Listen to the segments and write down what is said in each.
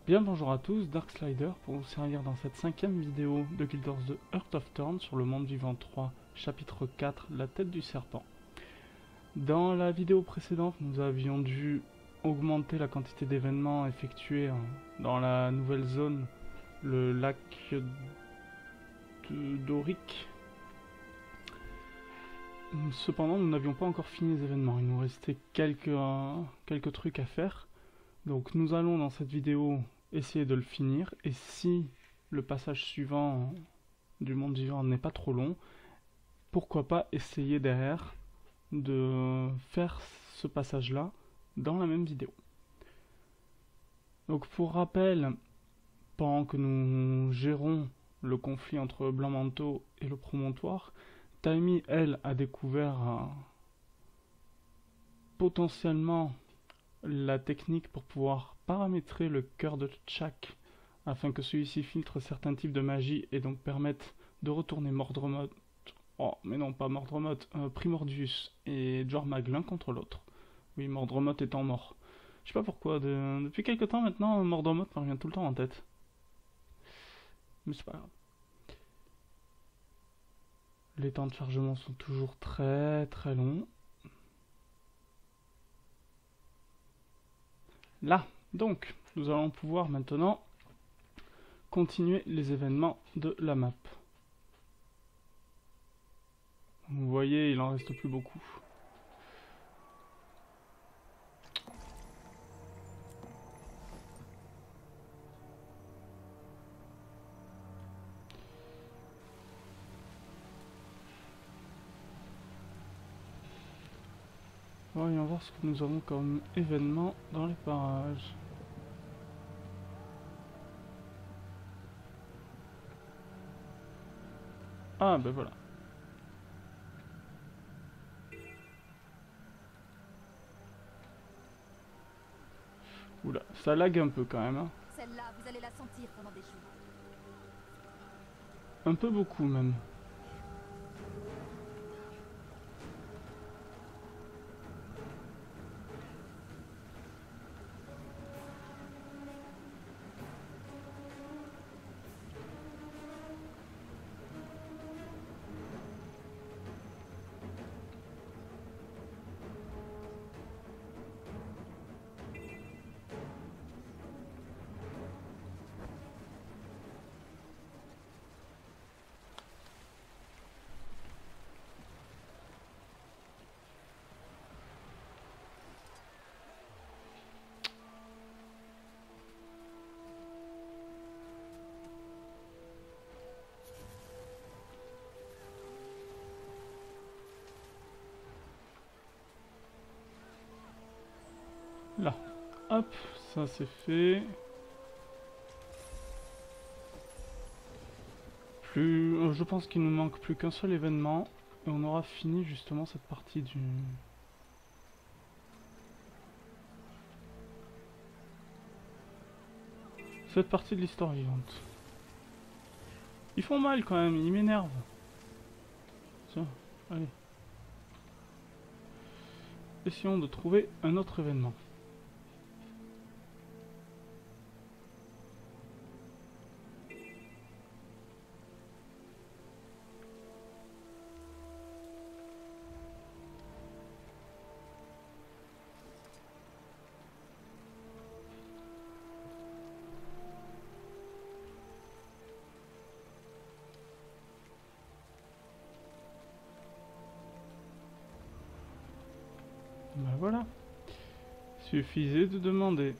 Bien bonjour à tous, Darkslider pour vous servir dans cette 5ème vidéo de Guild Wars de Heart of Thorn sur le monde vivant 3, chapitre 4, la tête du serpent. Dans la vidéo précédente, nous avions dû augmenter la quantité d'événements effectués dans la nouvelle zone, le lac d'Auric. Cependant, nous n'avions pas encore fini les événements, il nous restait quelques trucs à faire. Donc nous allons dans cette vidéo essayer de le finir, et si le passage suivant du monde vivant n'est pas trop long, pourquoi pas essayer derrière de faire ce passage là dans la même vidéo. Donc pour rappel, pendant que nous gérons le conflit entre Blanc Manteau et le promontoire, Taimi, elle, a découvert potentiellement la technique pour pouvoir paramétrer le cœur de Tchak afin que celui-ci filtre certains types de magie et donc permette de retourner Mordremoth, Primordius et Jormag l'un contre l'autre. Oui, Mordremoth étant mort. Je sais pas pourquoi, depuis quelques temps maintenant, Mordremoth me revient tout le temps en tête. Mais c'est pas grave. Les temps de chargement sont toujours très longs. Là, donc, nous allons pouvoir maintenant continuer les événements de la map. Vous voyez, il en reste plus beaucoup. Voyons voir ce que nous avons comme événement dans les parages. Ah ben voilà. Oula, ça lag un peu quand même. Hein. Celle-là, vous allez la sentir pendant des jours. Un peu beaucoup même. Là, hop, ça c'est fait. Je pense qu'il nous manque plus qu'un seul événement et on aura fini justement cette partie du... Cette partie de l'histoire vivante. Ils font mal quand même, ils m'énervent. Tiens, allez. Essayons de trouver un autre événement. Ben voilà. Suffisait de demander.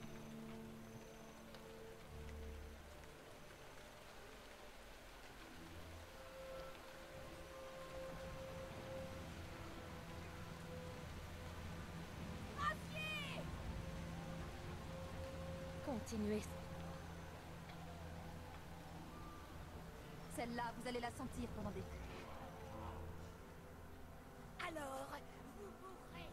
Continuez. Celle-là, vous allez la sentir pendant des... Alors, vous mourrez.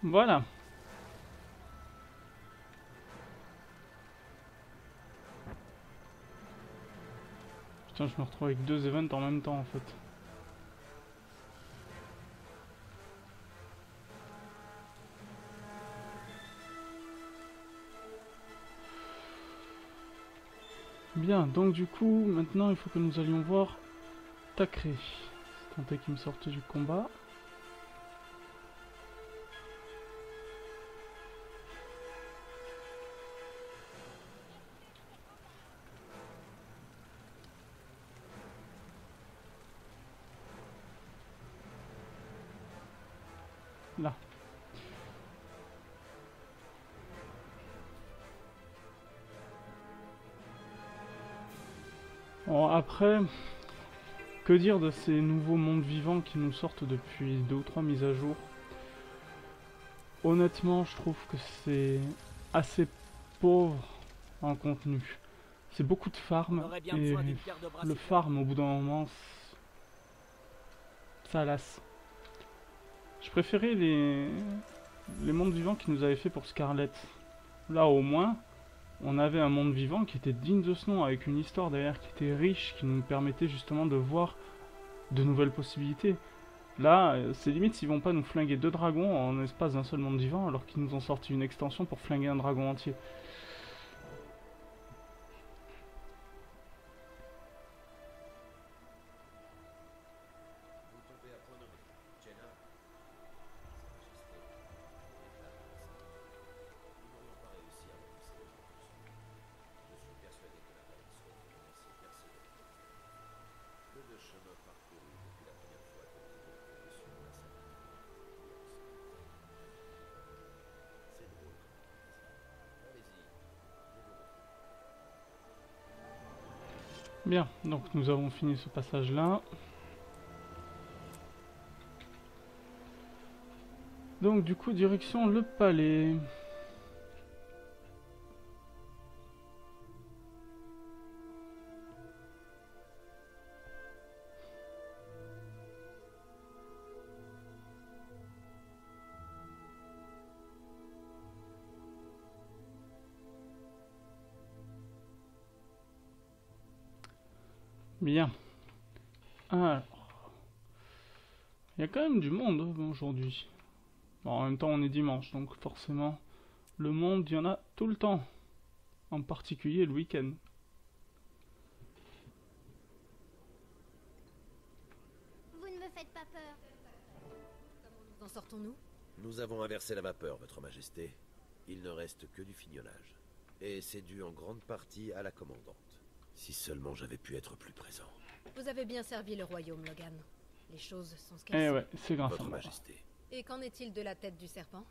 Voilà. Putain, je me retrouve avec deux events en même temps en fait. Bien, donc du coup, maintenant il faut que nous allions voir Tacré. C'est tenté qu'il me sorte du combat. Là. Bon, après, que dire de ces nouveaux mondes vivants qui nous sortent depuis 2 ou 3 mises à jour? Honnêtement, je trouve que c'est assez pauvre en contenu. C'est beaucoup de farm, et le farm, au bout d'un moment, ça lasse. Je préférais les mondes vivants qu'ils nous avaient fait pour Scarlet. Là, au moins, on avait un monde vivant qui était digne de ce nom, avec une histoire derrière qui était riche, qui nous permettait justement de voir de nouvelles possibilités. Là, c'est limite s'ils vont pas nous flinguer 2 dragons en l'espace d'un seul monde vivant, alors qu'ils nous ont sorti une extension pour flinguer un dragon entier. Bien, donc nous avons fini ce passage-là. Donc du coup, direction le palais. Bien. Alors, il y a quand même du monde aujourd'hui. Bon, en même temps, on est dimanche, donc forcément, le monde, il y en a tout le temps. En particulier le week-end. Vous ne me faites pas peur. Comment nous en sortons-nous? Nous avons inversé la vapeur, Votre Majesté. Il ne reste que du fignolage. Et c'est dû en grande partie à la commandante. Si seulement j'avais pu être plus présent. Vous avez bien servi le royaume, Logan. Les choses sont Eh cassées. ouais, c'est grâce à Votre moi. Majesté. Et qu'en est-il de la tête du serpent?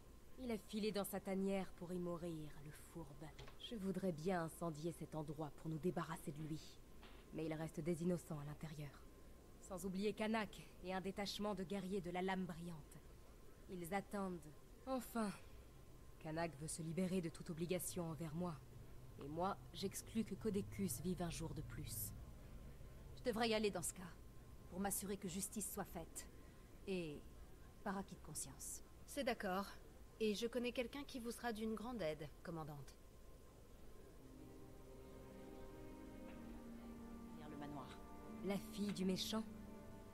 Il a filé dans sa tanière pour y mourir, le fourbe. Je voudrais bien incendier cet endroit pour nous débarrasser de lui. Mais il reste des innocents à l'intérieur. Sans oublier Kanak et un détachement de guerriers de la lame brillante. Ils attendent. Enfin, Kanak veut se libérer de toute obligation envers moi. Et moi, j'exclus que Codecus vive un jour de plus. Je devrais y aller dans ce cas, pour m'assurer que justice soit faite. Et par acquis de conscience. C'est d'accord. Et je connais quelqu'un qui vous sera d'une grande aide, commandante. Vers le manoir. La fille du méchant?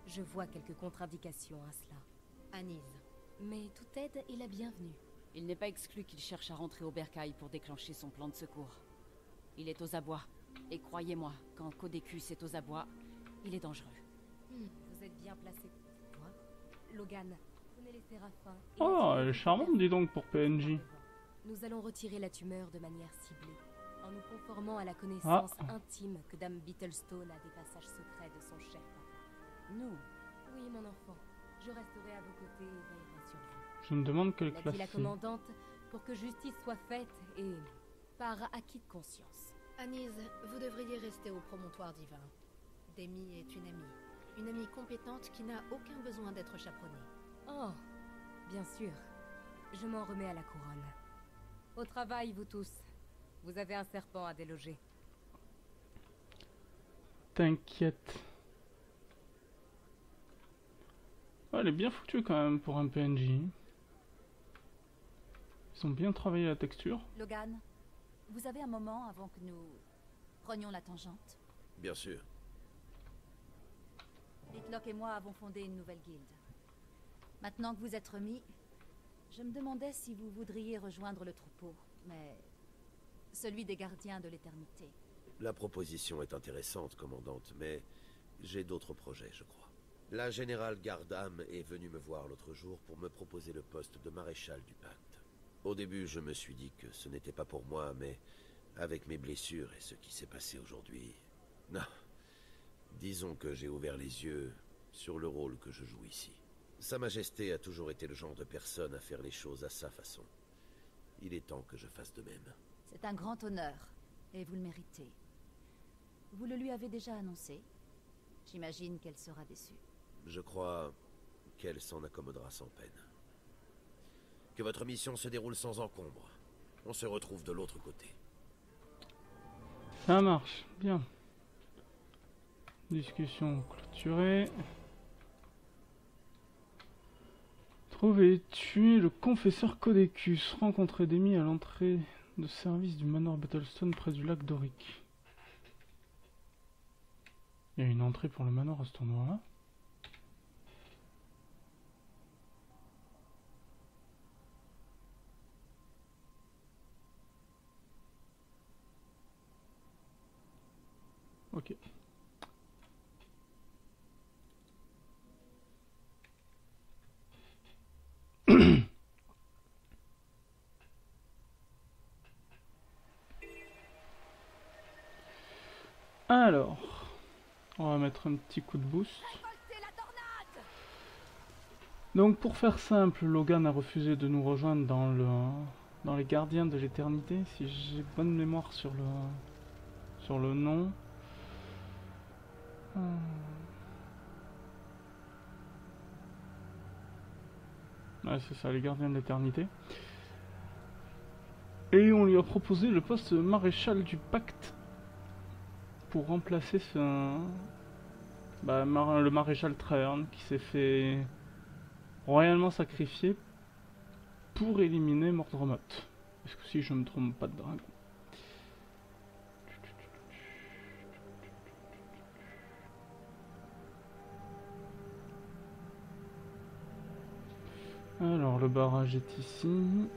Je vois quelques contre-indications à cela. Anise. Mais toute aide est la bienvenue. Il n'est pas exclu qu'il cherche à rentrer au bercail pour déclencher son plan de secours. Il est aux abois. Et croyez-moi, quand Codecus est aux abois, il est dangereux. Vous êtes bien placé. Toi, Logan, prenez les séraphins. et Oh, les elle est charmante, dis donc, pour PNJ. Nous allons retirer la tumeur de manière ciblée, en nous conformant à la connaissance intime que Dame Beetlestone a des passages secrets de son cher papa. Nous, Oui, mon enfant, je resterai à vos côtés et veillerai sur vous. Je me demande quelle L'a classe dit la c'est. commandante, pour que justice soit faite et par acquis de conscience. Anise, vous devriez rester au promontoire divin. Demi est une amie. Une amie compétente qui n'a aucun besoin d'être chaperonnée. Oh, bien sûr. Je m'en remets à la couronne. Au travail, vous tous. Vous avez un serpent à déloger. T'inquiète. Ouais, elle est bien foutue quand même pour un PNJ. Ils ont bien travaillé la texture. Logan, vous avez un moment avant que nous prenions la tangente? Bien sûr. Hitlock et moi avons fondé une nouvelle guilde. Maintenant que vous êtes remis, je me demandais si vous voudriez rejoindre le troupeau, mais celui des gardiens de l'éternité. La proposition est intéressante, commandante, mais j'ai d'autres projets, je crois. La générale Gardam est venue me voir l'autre jour pour me proposer le poste de maréchal du pacte. Au début, je me suis dit que ce n'était pas pour moi, mais avec mes blessures et ce qui s'est passé aujourd'hui... Non. Disons que j'ai ouvert les yeux sur le rôle que je joue ici. Sa Majesté a toujours été le genre de personne à faire les choses à sa façon. Il est temps que je fasse de même. C'est un grand honneur, et vous le méritez. Vous le lui avez déjà annoncé. J'imagine qu'elle sera déçue. Je crois qu'elle s'en accommodera sans peine. Que votre mission se déroule sans encombre. On se retrouve de l'autre côté. Ça marche, bien. Discussion clôturée. Trouver et tuer le confesseur Codecus. Rencontrer Demi à l'entrée de service du manoir Battlestone près du lac Doric. Il y a une entrée pour le manoir à cet endroit-là. Ok. Alors, on va mettre un petit coup de boost. Donc pour faire simple, Logan a refusé de nous rejoindre dans les Gardiens de l'Éternité, si j'ai bonne mémoire sur le nom. Ouais, c'est ça, les Gardiens de l'Éternité. Et on lui a proposé le poste de maréchal du pacte pour remplacer le maréchal Trahern qui s'est fait royalement sacrifier pour éliminer Mordremoth. Est-ce que si je me trompe pas de dragon? Alors le barrage est ici.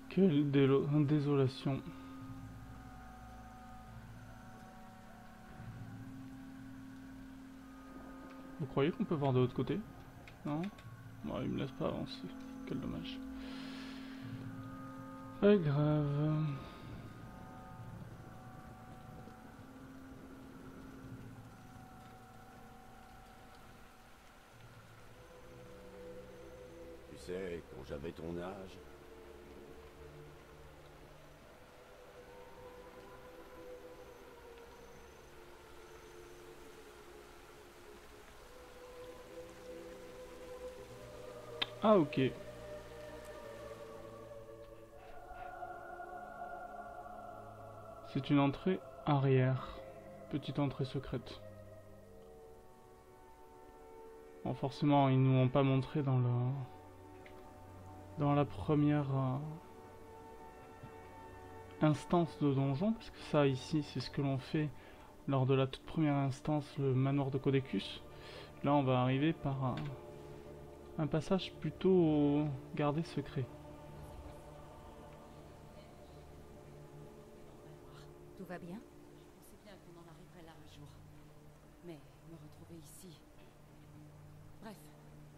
Quelle désolation. Vous croyez qu'on peut voir de l'autre côté? Non? Bon, il me laisse pas avancer. Quel dommage. Pas grave. Tu sais, quand j'avais ton âge... Ah ok. C'est une entrée arrière. Petite entrée secrète. Bon, forcément, ils nous ont pas montré dans la première instance de donjon, parce que ça ici, c'est ce que l'on fait lors de la toute première instance, le manoir de Codecus. Là, on va arriver par un passage plutôt gardé secret. Tout va bien? Je pensais bien qu'on en arriverait là un jour. Mais me retrouver ici... Bref,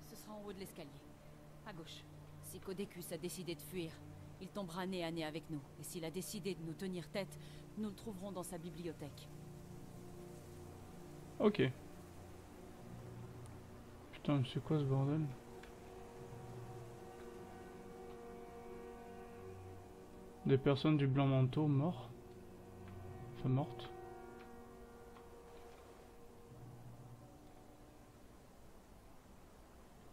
ce sera en haut de l'escalier. À gauche. Si Codecus a décidé de fuir, il tombera nez à nez avec nous. Et s'il a décidé de nous tenir tête, nous le trouverons dans sa bibliothèque. Ok. Putain, c'est quoi ce bordel? Des personnes du blanc manteau morts. Enfin mortes.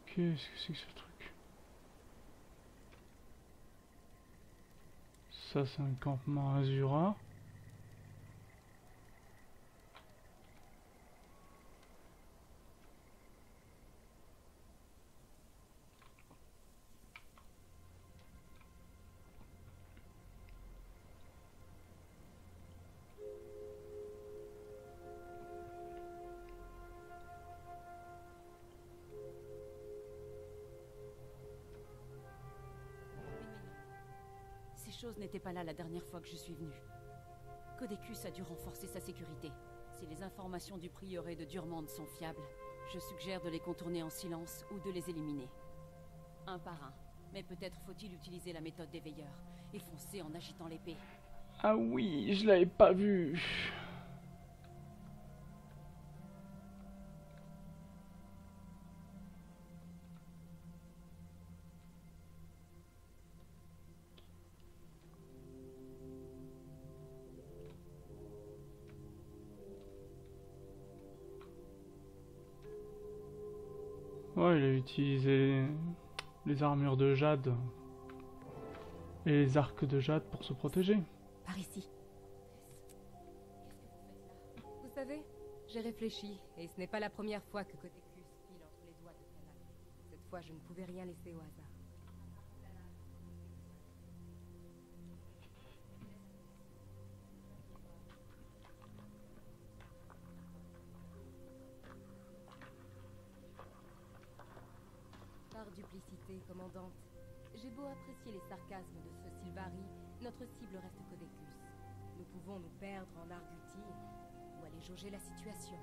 Qu'est-ce que c'est que ce truc? ça c'est un campement Azura. Ces choses n'étaient pas là la dernière fois que je suis venue. Codecus a dû renforcer sa sécurité. Si les informations du prieuré de Durmande sont fiables, je suggère de les contourner en silence ou de les éliminer. Un par un. Mais peut-être faut-il utiliser la méthode des veilleurs et foncer en agitant l'épée. Ah oui, je l'avais pas vu. Ouais, il a utilisé les armures de jade et les arcs de jade pour se protéger. Par ici. Vous savez, j'ai réfléchi, et ce n'est pas la première fois que Codecus file entre les doigts de Kanak. Cette fois, je ne pouvais rien laisser au hasard. Par duplicité, commandante. J'ai beau apprécier les sarcasmes de ce Sylvari, notre cible reste Codecus. Nous pouvons nous perdre en Arguti ou aller jauger la situation.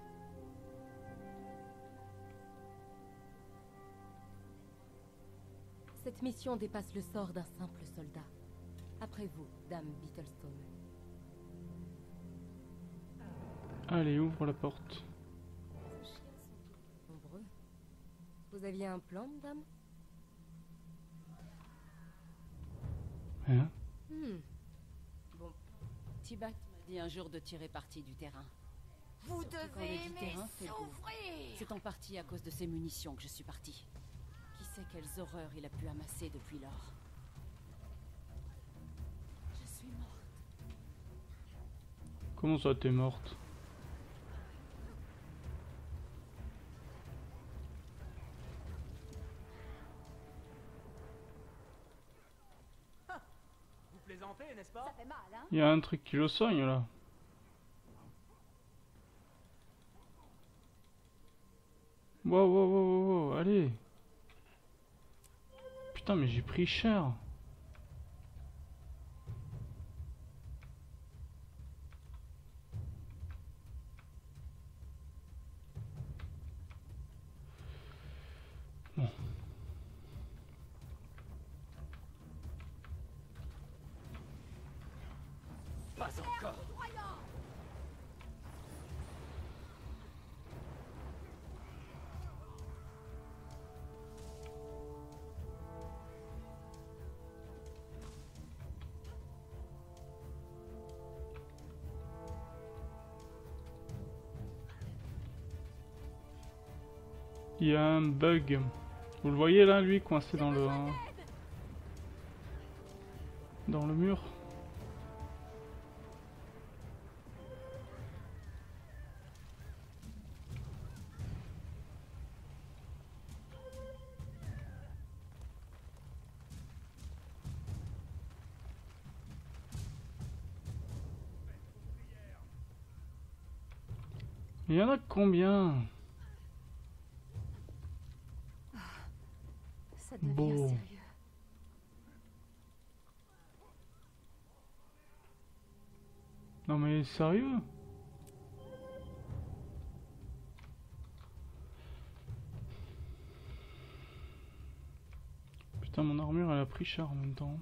Cette mission dépasse le sort d'un simple soldat. Après vous, Dame Beetlestone. Allez, ouvre la porte. Ces chiens sont nombreux. Vous aviez un plan, madame? Hein? Bon, Tibat m'a dit un jour de tirer parti du terrain. Vous Surtout quand le dit terrain fait beau. C'est en partie à cause de ces munitions que je suis partie. Qui sait quelles horreurs il a pu amasser depuis lors. Je suis morte. Comment ça, t'es morte? Vous plaisantez, n'est-ce pas? Ça fait mal, hein? Il y a un truc qui le soigne là. Wow, wow, wow, wow, wow, allez. Putain, mais j'ai pris cher. Bon. Pas encore. Il y a un bug. Vous le voyez là, lui, coincé dans le mur. Il y en a combien? Ça devient Bon. sérieux. Non mais sérieux? Putain, mon armure elle a pris cher en même temps.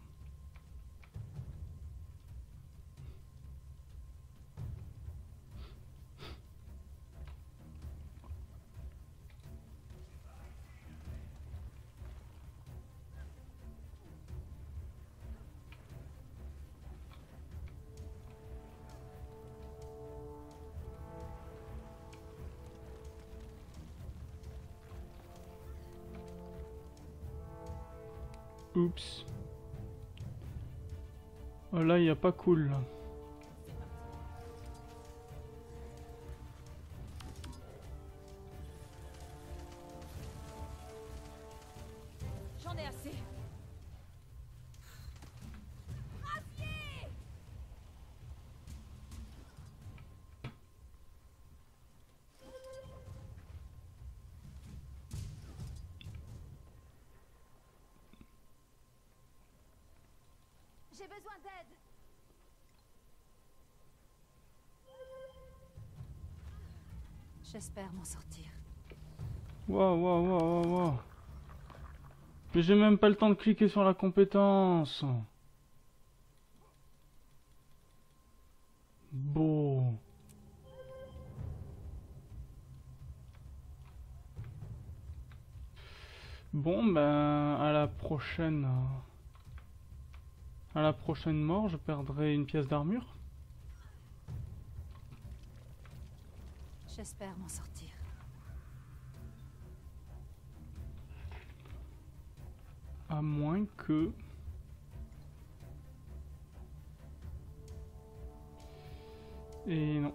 Oups. Oh, là, il n'y a pas cool. Là. J'en ai assez. J'ai besoin d'aide. J'espère m'en sortir. Waouh, waouh, waouh, waouh, waouh. Mais j'ai même pas le temps de cliquer sur la compétence. Bon. Bon, ben, à la prochaine. À la prochaine mort, je perdrai une pièce d'armure. J'espère m'en sortir. À moins que... Et non.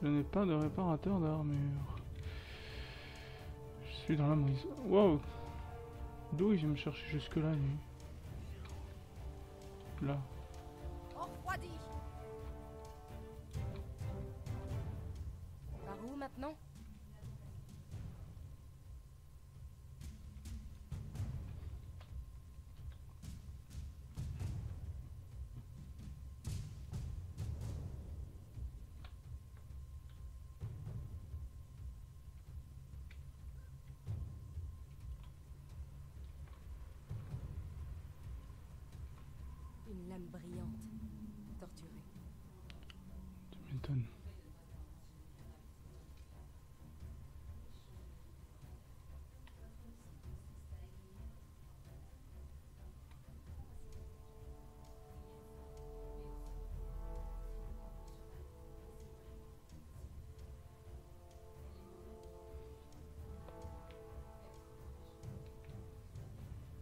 Je n'ai pas de réparateur d'armure. Je suis dans la mouise. Wow. D'où il vient me chercher jusque là, lui? Là. Refroidi. Par où maintenant? Une lame brillante, torturée. Tu m'étonnes.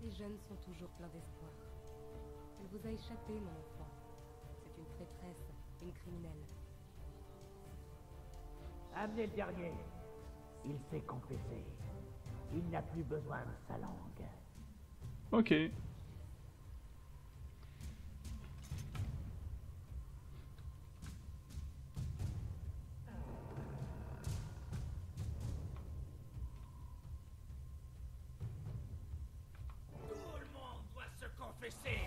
Les jeunes sont toujours pleins d'espoir. Elle vous a échappé, mon enfant. C'est une traîtresse, une criminelle. Amenez le dernier. Il s'est confessé. Il n'a plus besoin de sa langue. Ok. Tout le monde doit se confesser.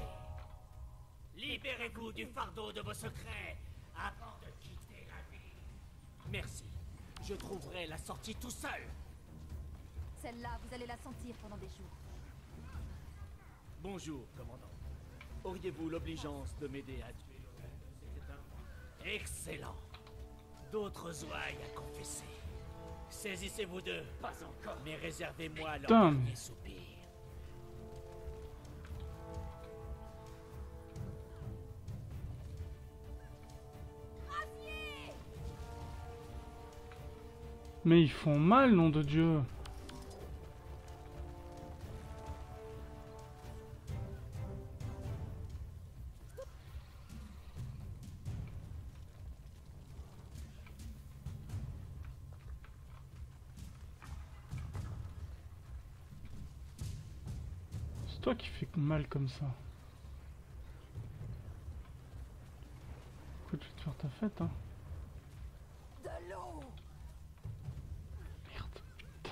Libérez-vous du fardeau de vos secrets avant de quitter la ville. Merci. Je trouverai la sortie tout seul. Celle-là, vous allez la sentir pendant des jours. Bonjour, commandant. Auriez-vous l'obligeance de m'aider à tuer C'était un... Excellent. D'autres ouailles à confesser. Saisissez-vous d'eux. Pas encore. Mais réservez-moi leur Putain. dernier soupir. Mais ils font mal, nom de Dieu. C'est toi qui fais mal comme ça. Écoute, je vais te faire ta fête, hein. De l'eau. Merde, putain.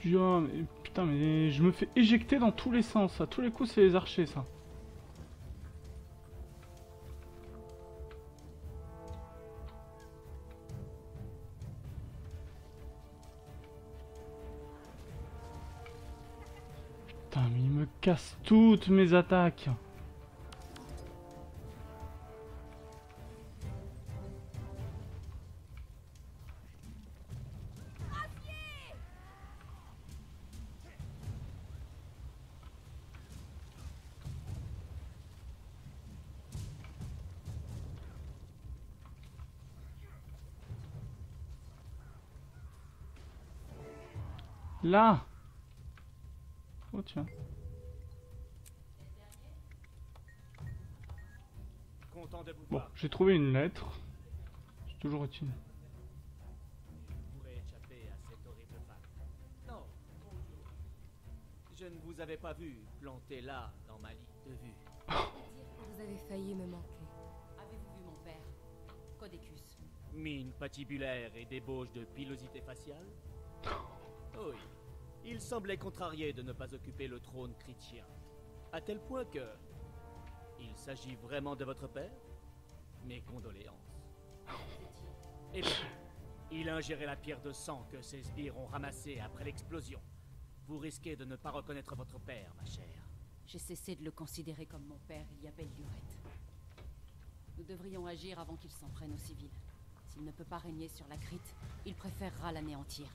Dieu, mais putain, mais je me fais éjecter dans tous les sens. À tous les coups, c'est les archers, ça. Putain, mais il me casse toutes mes attaques. Là. Oh tiens. Content de vous Bon, voir. j'ai trouvé une lettre. C'est toujours utile. Vous pourrez échapper à cette horrible femme. Non. Je ne vous avais pas vu planté là dans ma ligne de vue. Vous avez failli me manquer. Avez-vous vu mon père, Codecus? Mine patibulaire et débauche de pilosité faciale? Oui. Il semblait contrarié de ne pas occuper le trône chrétien. À tel point que... Il s'agit vraiment de votre père? Mes condoléances. Eh bien, il a ingéré la pierre de sang que ces sbires ont ramassée après l'explosion. Vous risquez de ne pas reconnaître votre père, ma chère. J'ai cessé de le considérer comme mon père il y a belle lurette. Nous devrions agir avant qu'il s'en prenne aux civils. S'il ne peut pas régner sur la Crite, il préférera l'anéantir.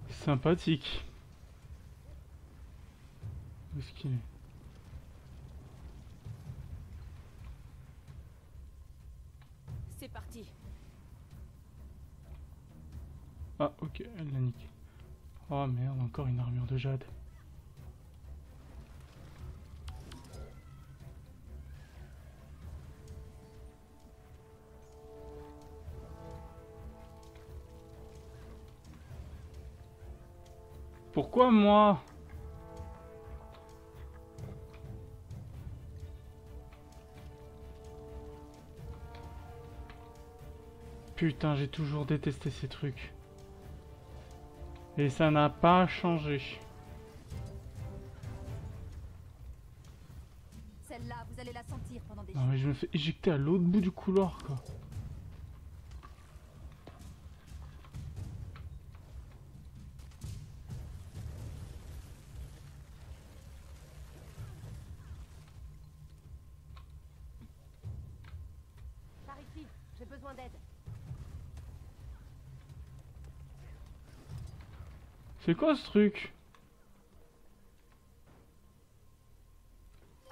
Sympathique. Où est-ce qu'il est? C'est parti. Ah ok, elle l'a niqué. Oh merde, encore une armure de jade. Pourquoi moi? Putain, j'ai toujours détesté ces trucs. Et ça n'a pas changé. Celle-là, vous allez la sentir pendant des Non mais je me fais éjecter à l'autre bout du couloir quoi. Par ici, j'ai besoin d'aide. C'est quoi ce truc?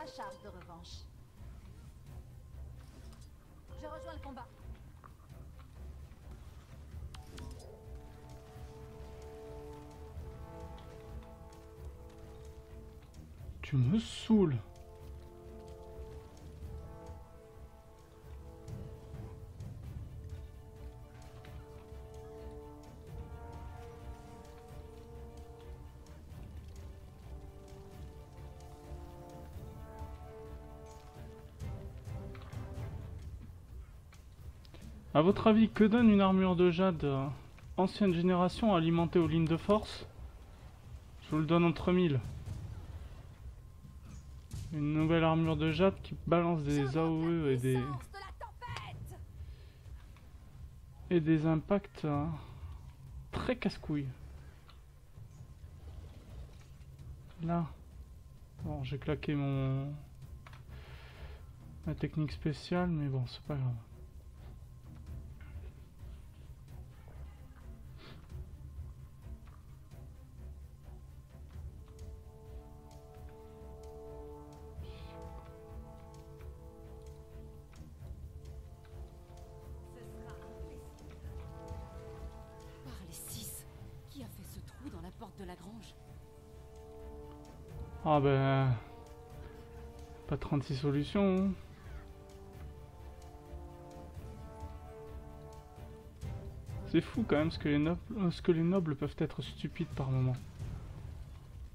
à charge de revanche. Je rejoins le combat. Tu me saoules. À votre avis, que donne une armure de jade ancienne génération alimentée aux lignes de force? Je vous le donne entre 1000. Une nouvelle armure de jade qui balance des AOE et des impacts très casse-couilles. Là. Bon, j'ai claqué ma technique spéciale, mais bon, c'est pas grave. De la grange. Ah ben... Pas 36 solutions. Hein. C'est fou quand même ce que les nobles peuvent être stupides par moment.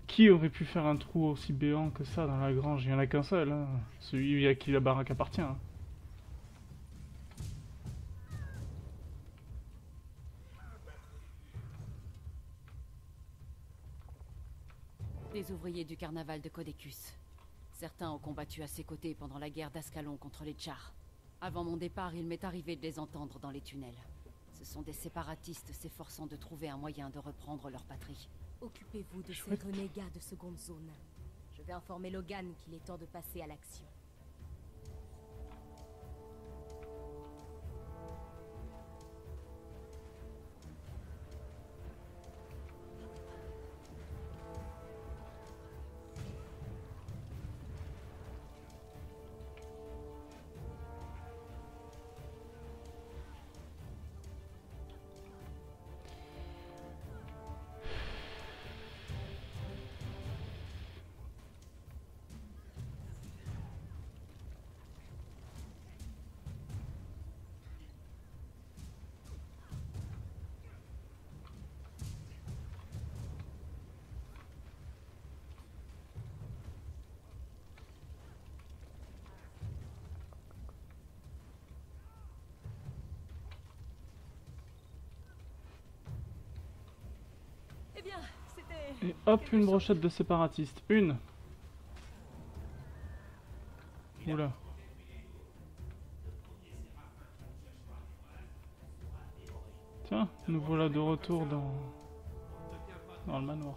Qui aurait pu faire un trou aussi béant que ça dans la grange? Il n'y en a qu'un seul, hein. Celui à qui la baraque appartient. Hein. Des ouvriers du carnaval de Codecus. Certains ont combattu à ses côtés pendant la guerre d'Ascalon contre les Tchars. Avant mon départ, il m'est arrivé de les entendre dans les tunnels. Ce sont des séparatistes s'efforçant de trouver un moyen de reprendre leur patrie. Occupez-vous de ces renégats de seconde zone. Je vais informer Logan qu'il est temps de passer à l'action. bien, c'était... Et hop, une brochette de séparatistes. Une. Oula. Tiens, nous voilà de retour dans le manoir.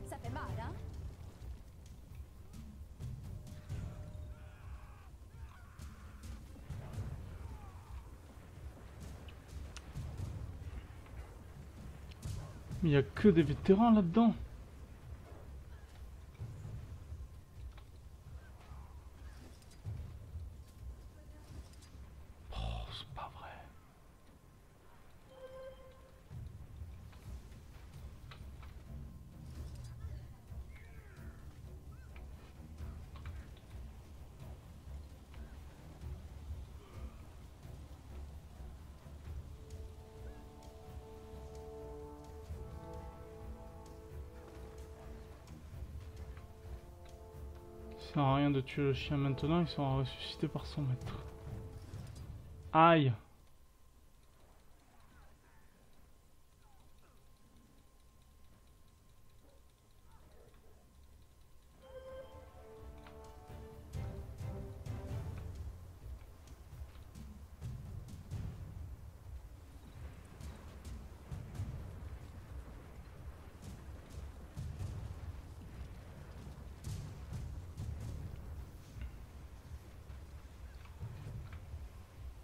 Ça fait mal, hein? Mais il n'y a que des vétérans là-dedans. Oh, c'est pas vrai. Ça sert à rien de tuer le chien maintenant, il sera ressuscité par son maître. Aïe!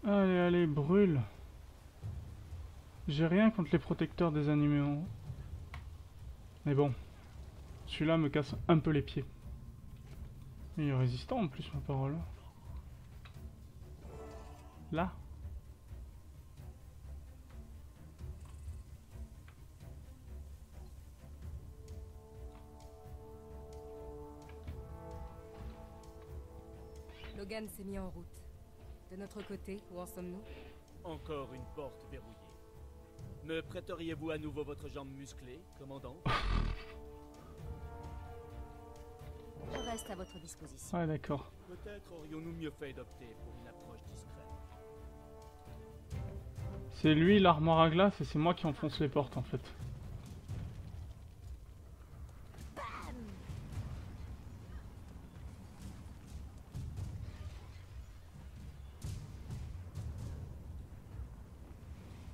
Allez, allez, brûle! J'ai rien contre les protecteurs des animaux. Mais bon, celui-là me casse un peu les pieds. Il est résistant en plus, ma parole. Là. Logan s'est mis en route. De notre côté, où en sommes-nous? Encore une porte verrouillée. Me prêteriez-vous à nouveau votre jambe musclée, commandant? Je reste à votre disposition. Ouais, d'accord. Peut-être aurions-nous mieux fait d'opter pour une approche discrète. C'est lui l'armoire à glace et c'est moi qui enfonce les portes en fait.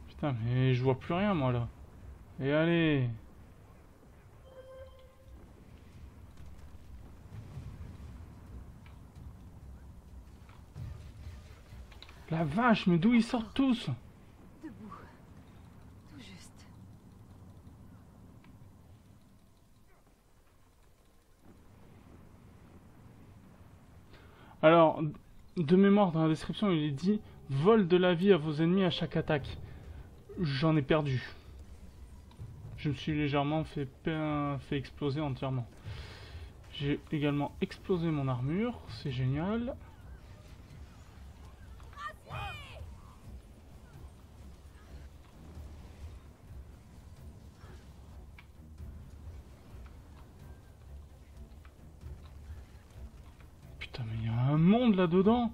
Putain, mais je vois plus rien moi là. Et allez! La vache, mais d'où ils sortent tous? Debout. Tout juste. Alors, de mémoire dans la description, il est dit vol de la vie à vos ennemis à chaque attaque. J'en ai perdu. Je me suis légèrement fait exploser entièrement. J'ai également explosé mon armure, c'est génial. Putain, mais il y a un monde là-dedans.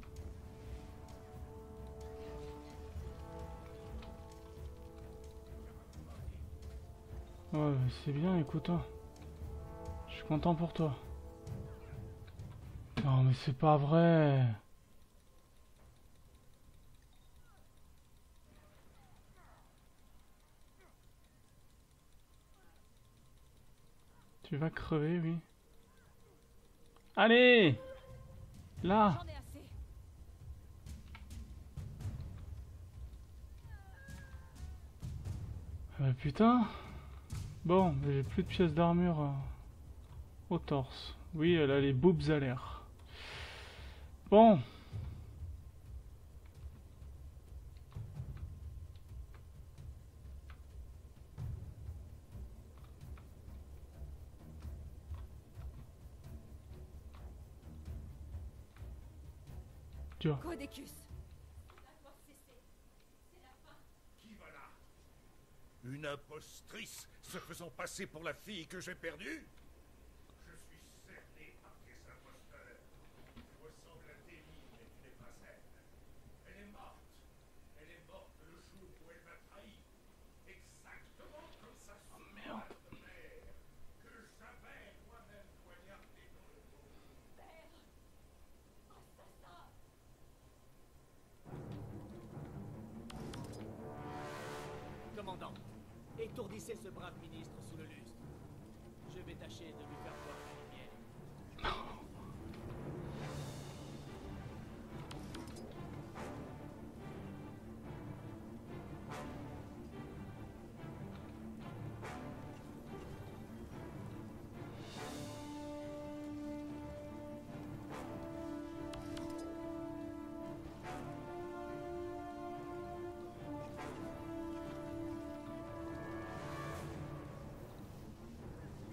Ouais, c'est bien, écoute. Hein. Je suis content pour toi. Non, mais c'est pas vrai. Tu vas crever, oui. Allez! Là! J'en ai assez. Putain! Bon, j'ai plus de pièces d'armure au torse. Oui, elle a les boobs à l'air. Bon. Tu vois. Codecus. Une impostrice se faisant passer pour la fille que j'ai perdue? Je suis cerné par tes imposteurs. Tu ressembles à Demi, mais tu n'es pas elle. Elle est morte. Elle est morte le jour où elle m'a trahi. Exactement comme sa mère que j'avais moi-même poignardé dans le dos. Père! Assassin! Commandant, étourdissez ce brave ministre sous le lustre. Je vais tâcher de lui faire voir la lumière.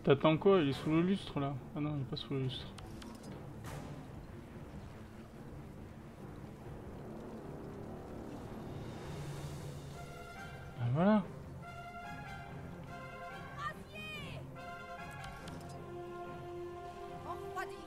T'attends quoi? Il est sous le lustre là. Ah non, il est pas sous le lustre. Ah voilà. Refroidi.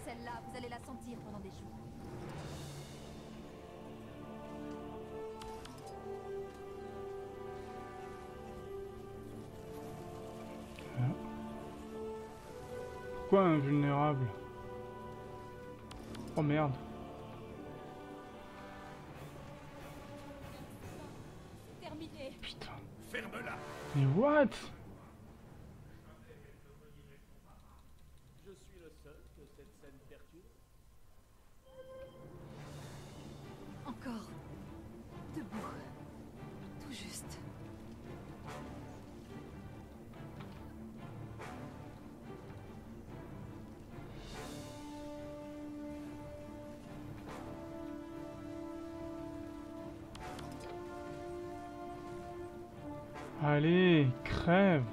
Celle-là, vous allez la sentir pendant des jours. Pourquoi invulnérable? Oh merde. Terminé. Putain. Ferme-la. Mais what? Je suis le seul que cette scène perturbe. Encore. Debout. Tout juste. Allez, crève.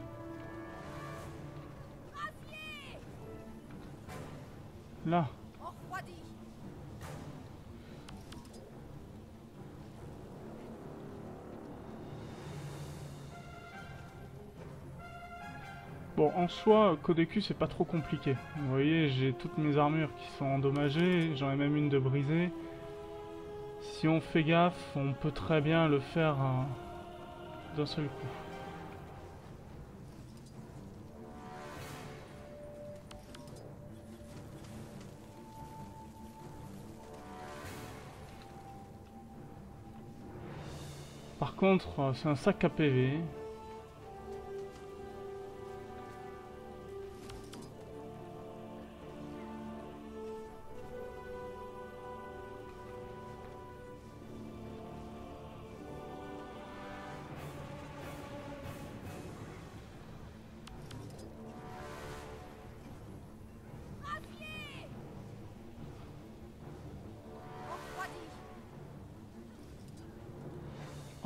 Là. Refroidi. Bon, en soi, Kodeku, c'est pas trop compliqué. Vous voyez, j'ai toutes mes armures qui sont endommagées, j'en ai même une de brisée. Si on fait gaffe, on peut très bien le faire d'un seul coup. Par contre, c'est un sac à PV.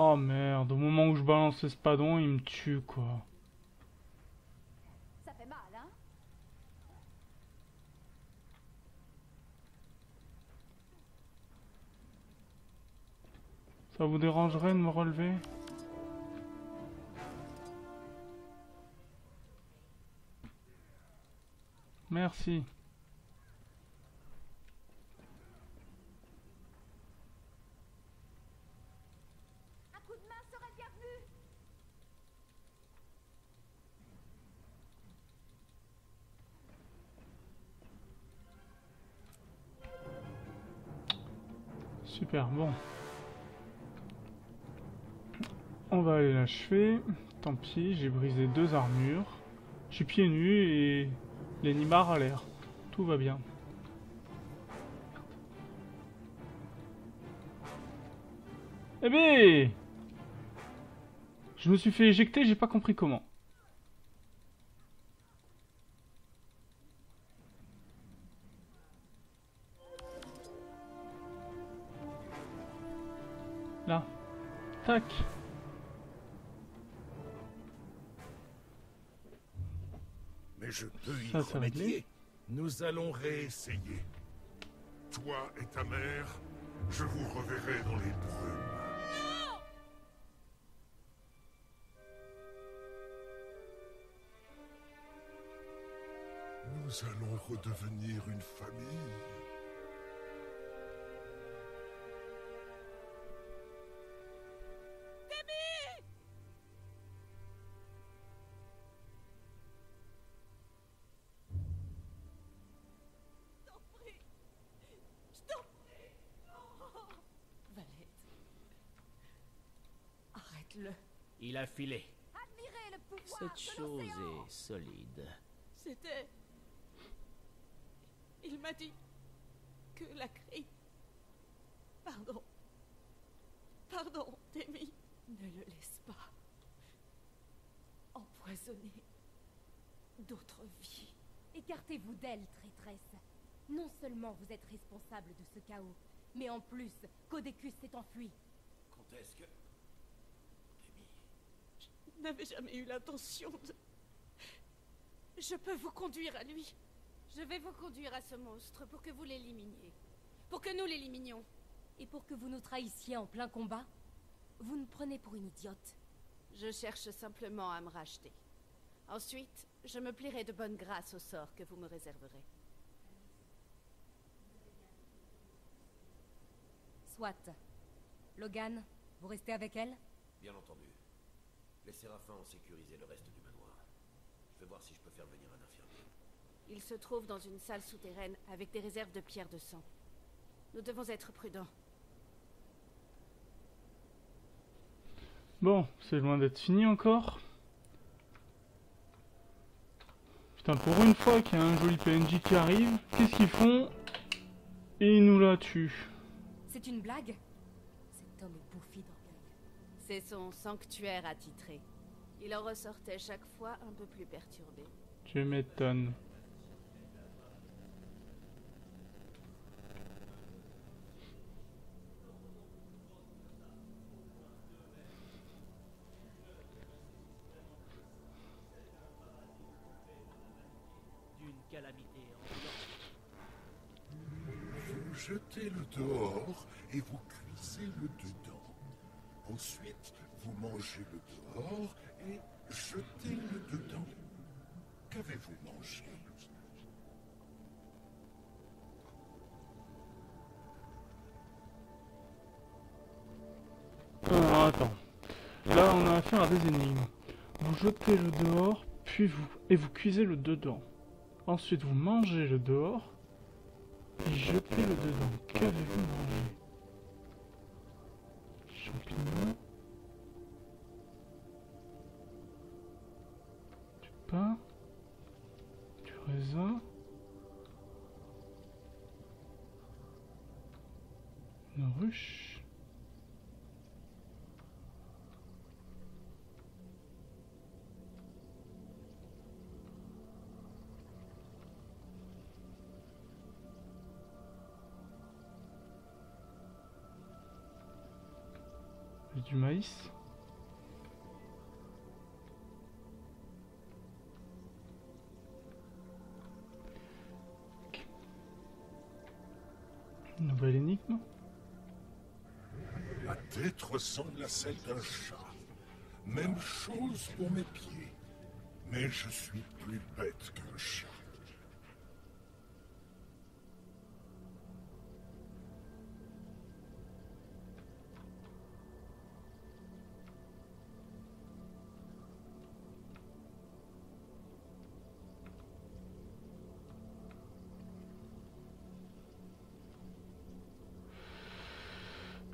Oh merde, au moment où je balance l'espadon, il me tue quoi. Ça fait mal, hein? Ça vous dérangerait de me relever? Merci. Un coup de main serait bienvenu. Super, bon. On va aller l'achever. Tant pis, j'ai brisé 2 armures. Je suis pieds nus et l'Enimar a l'air. Tout va bien. Eh ben! Je me suis fait éjecter, j'ai pas compris comment. Là. Tac. mais je peux y Ça, c'est réglé. remédier. Nous allons réessayer. Toi et ta mère, je vous reverrai dans les brumes. Nous allons redevenir une famille. Valette. Arrête-le. Il a filé. Admirez le pouvoir Cette de chose l'océan. est solide. C'était... Il m'a dit que la crie... Pardon. Pardon, Demi. Ne le laisse pas empoisonner d'autres vies. Écartez-vous d'elle, traîtresse. Non seulement vous êtes responsable de ce chaos, mais en plus, Codécus s'est enfui. Quand est-ce que... Je n'avais jamais eu l'intention de... Je peux vous conduire à lui. Je vais vous conduire à ce monstre pour que vous l'éliminiez. Pour que nous l'éliminions. Et pour que vous nous trahissiez en plein combat, vous nous prenez pour une idiote. Je cherche simplement à me racheter. Ensuite, je me plierai de bonne grâce au sort que vous me réserverez. Soit. Logan, vous restez avec elle? Bien entendu. Les Séraphins ont sécurisé le reste du manoir. Je vais voir si je peux faire venir un infirmier. Il se trouve dans une salle souterraine avec des réserves de pierres de sang. Nous devons être prudents. Bon, c'est loin d'être fini encore. Putain, pour une fois qu'il y a un joli PNJ qui arrive, qu'est-ce qu'ils font? Et ils nous la tuent. C'est une blague? Cet homme est bouffi d'orgueil. C'est son sanctuaire attitré. Il en ressortait chaque fois un peu plus perturbé. Tu m'étonnes. D'une calamité Vous jetez le dehors et vous cuisez le dedans. Ensuite, vous mangez le dehors et jetez le dedans. Qu'avez-vous mangé? Alors, attends. Là, on a affaire à des énigmes. Vous jetez le dehors, puis vous cuisez le dedans. Ensuite, vous mangez le dehors, et jetez le dedans. Qu'avez-vous mangé? Champignons. Du pain. Du raisin. Une ruche. Et du maïs. Ok. Une nouvelle énigme. Ma tête ressemble à celle d'un chat. Même chose pour mes pieds. Mais je suis plus bête qu'un chat.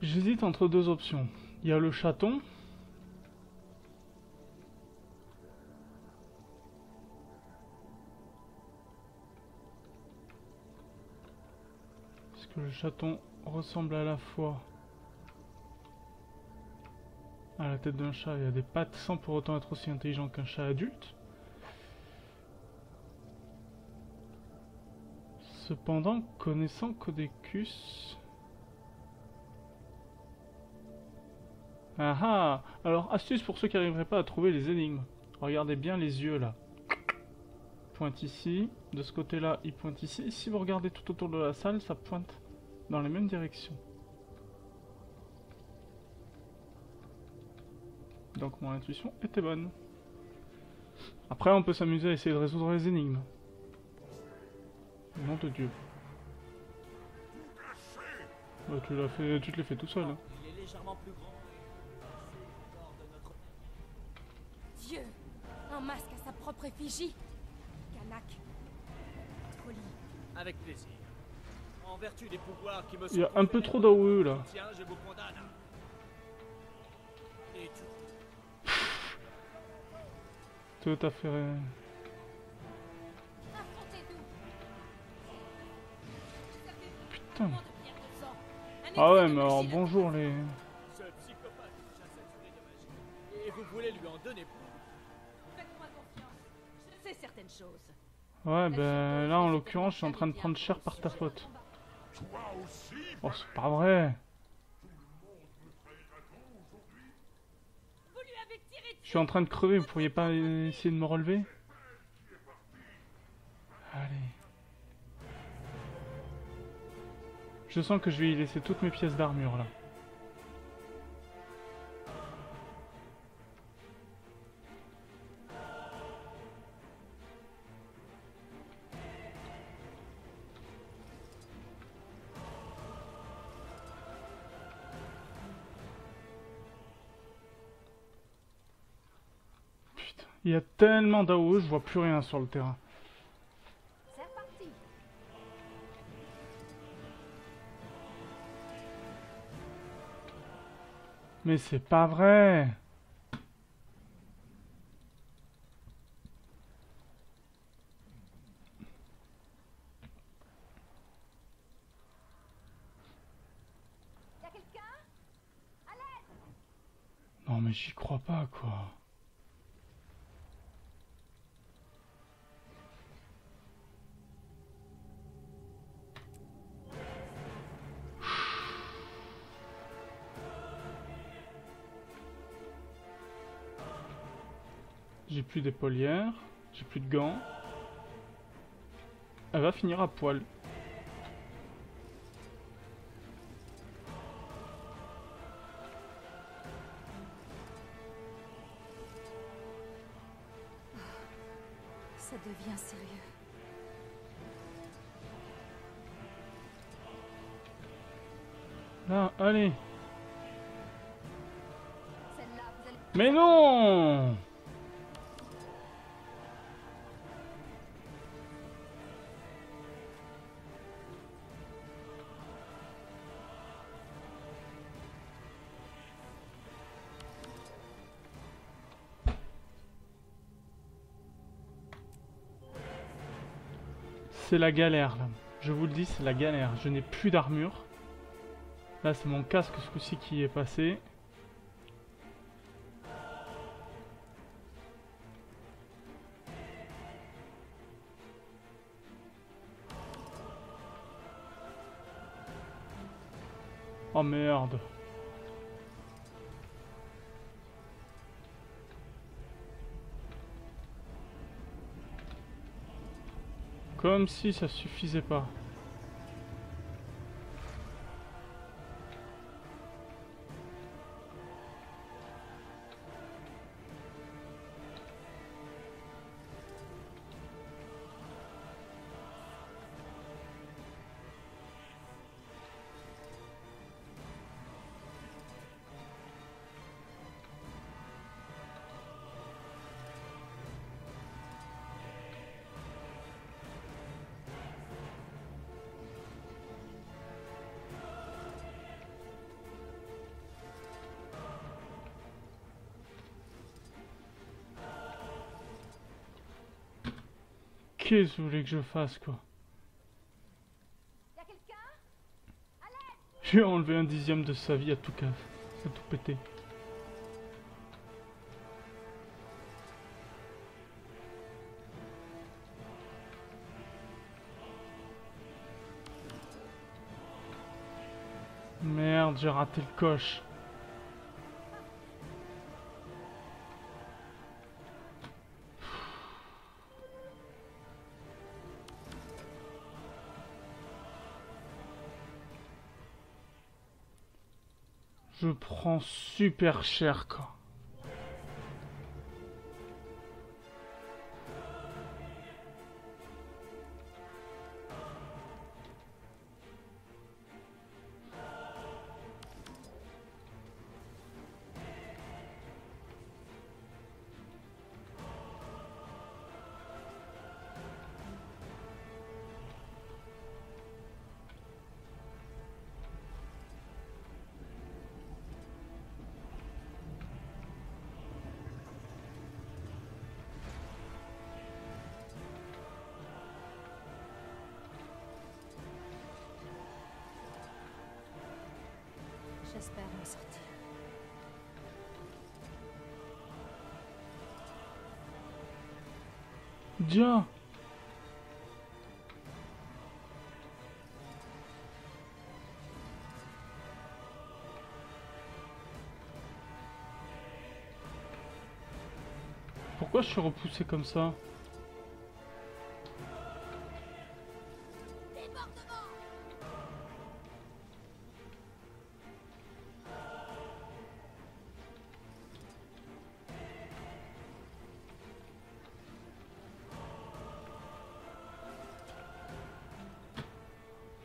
J'hésite entre deux options. Il y a le chaton. Parce que le chaton ressemble à la fois à la tête d'un chat et à des pattes sans pour autant être aussi intelligent qu'un chat adulte. Cependant, connaissant Codécus... Ah ah! Alors, astuce pour ceux qui n'arriveraient pas à trouver les énigmes. Regardez bien les yeux là. pointe ici. De ce côté-là, il pointe ici. Et si vous regardez tout autour de la salle, ça pointe dans les mêmes directions. Donc mon intuition était bonne. Après, on peut s'amuser à essayer de résoudre les énigmes. Nom de Dieu. Bah, tu te les fais tout seul. Hein. Il est légèrement plus grand. Dieu, un masque à sa propre effigie. Kanak. Folie. Avec plaisir. En vertu des pouvoirs qui me sont Il y a un peu trop d'AOE là. Tiens, je vous condamne. Et tout. Tout à fait. Putain. Ah ouais, mais alors bonjour les... Ce psychopathe est saturé de magie. Et vous voulez lui en donner plus? Faites-moi confiance. Je sais certaines choses. Ouais, ben là en l'occurrence, je suis en train de prendre cher par ta faute. Oh, c'est pas vrai. Je suis en train de crever, vous pourriez pas essayer de me relever? Allez. Je sens que je vais y laisser toutes mes pièces d'armure là. Putain, il y a tellement d'AOE, je vois plus rien sur le terrain. C'est reparti. Mais c'est pas vrai. Y'a quelqu'un? À l'aide! Non mais j'y crois pas quoi. J'ai plus d'épaulières, j'ai plus de gants. Elle va finir à poil. Ça devient sérieux. Là, allez. Celle-là, vous allez... Mais non! C'est la galère là. Je vous le dis, c'est la galère. Je n'ai plus d'armure. Là, c'est mon casque ce coup-ci qui est passé. Oh merde. Comme si ça suffisait pas. Qu'est-ce que vous voulez que je fasse quoi? Y'a quelqu'un? À l'aide! J'ai enlevé un dixième de sa vie à tout cas, à tout péter. Merde, j'ai raté le coche. Je prends super cher, quoi. J'espère m'en sortir. Dia. Pourquoi je suis repoussé comme ça?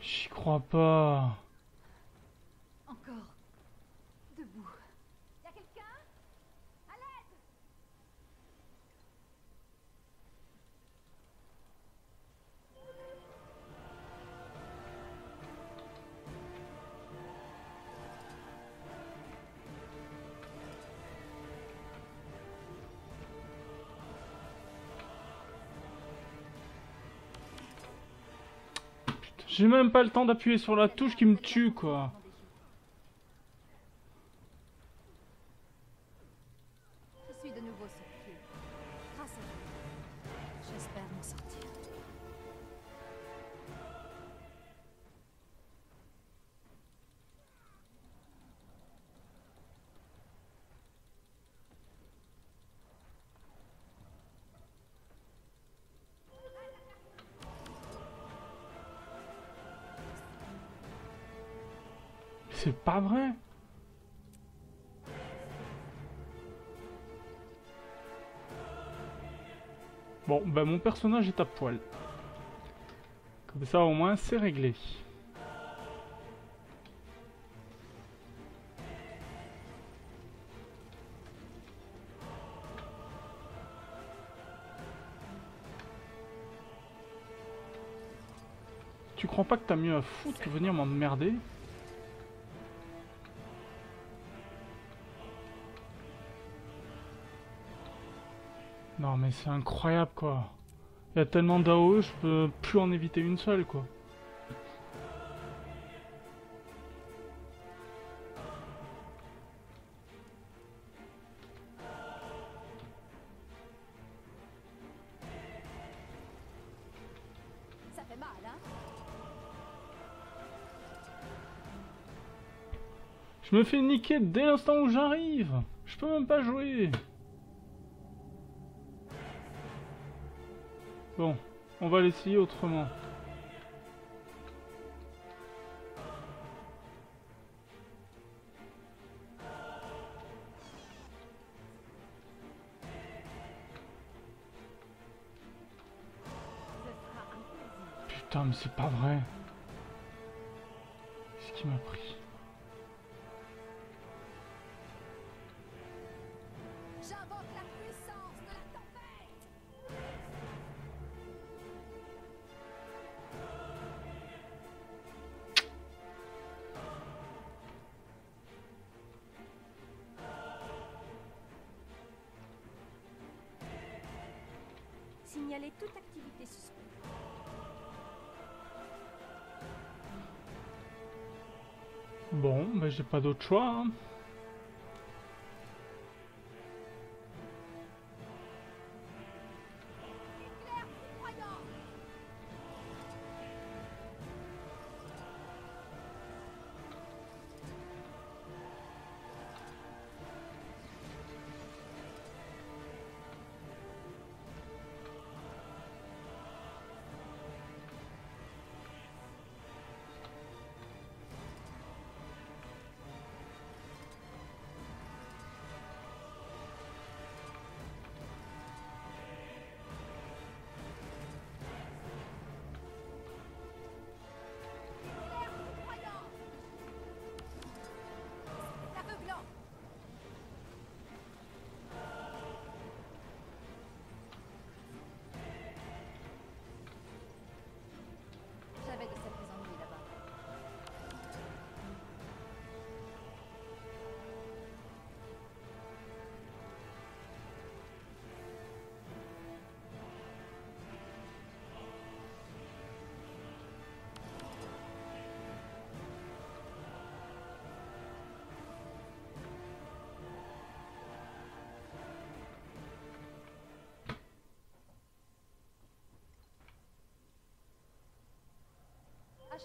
J'y crois pas. Encore. Debout. Y a quelqu'un? À l'aide! J'ai même pas le temps d'appuyer sur la touche qui me tue, quoi. Je suis de nouveau sur pied. Grâce à vous. J'espère m'en sortir. C'est pas vrai. Bon, bah mon personnage est à poil. Comme ça au moins c'est réglé. Tu crois pas que t'as mieux à foutre que venir m'emmerder? Non mais c'est incroyable quoi. Il y a tellement d'AOE, je peux plus en éviter une seule quoi. Ça fait mal, hein? Je me fais niquer dès l'instant où j'arrive. Je peux même pas jouer. Bon, on va l'essayer autrement. Putain, mais c'est pas vrai. Qu'est-ce qui m'a pris? J'invoque la puissance de la tempête! Signaler toute activité suspecte. Bon, bah j'ai pas d'autre choix. Hein.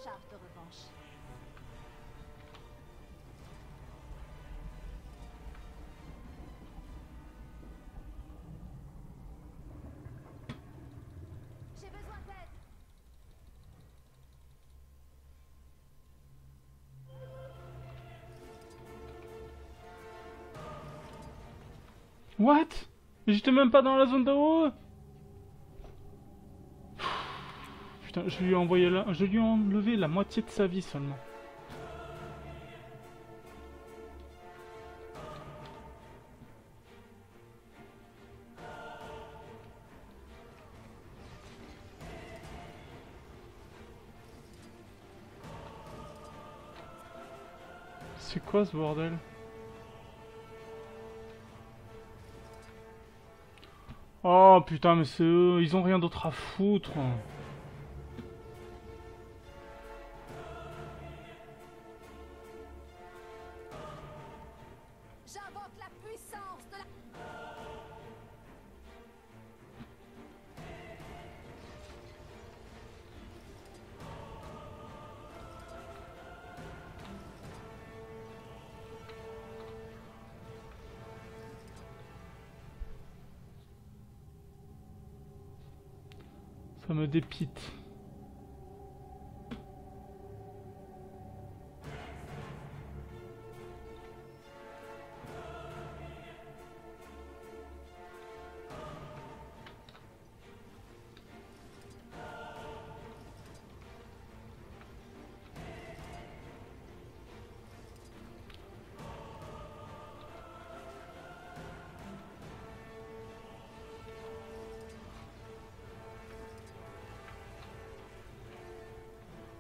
charge de revanche. J'ai besoin d'aide. What? J'étais même pas dans la zone d'AOE. Putain, je lui ai envoyé là, je lui ai enlevé la moitié de sa vie seulement. C'est quoi ce bordel? Oh putain, mais c'est eux, ils ont rien d'autre à foutre. J'invoque la puissance de la... Ça me dépite.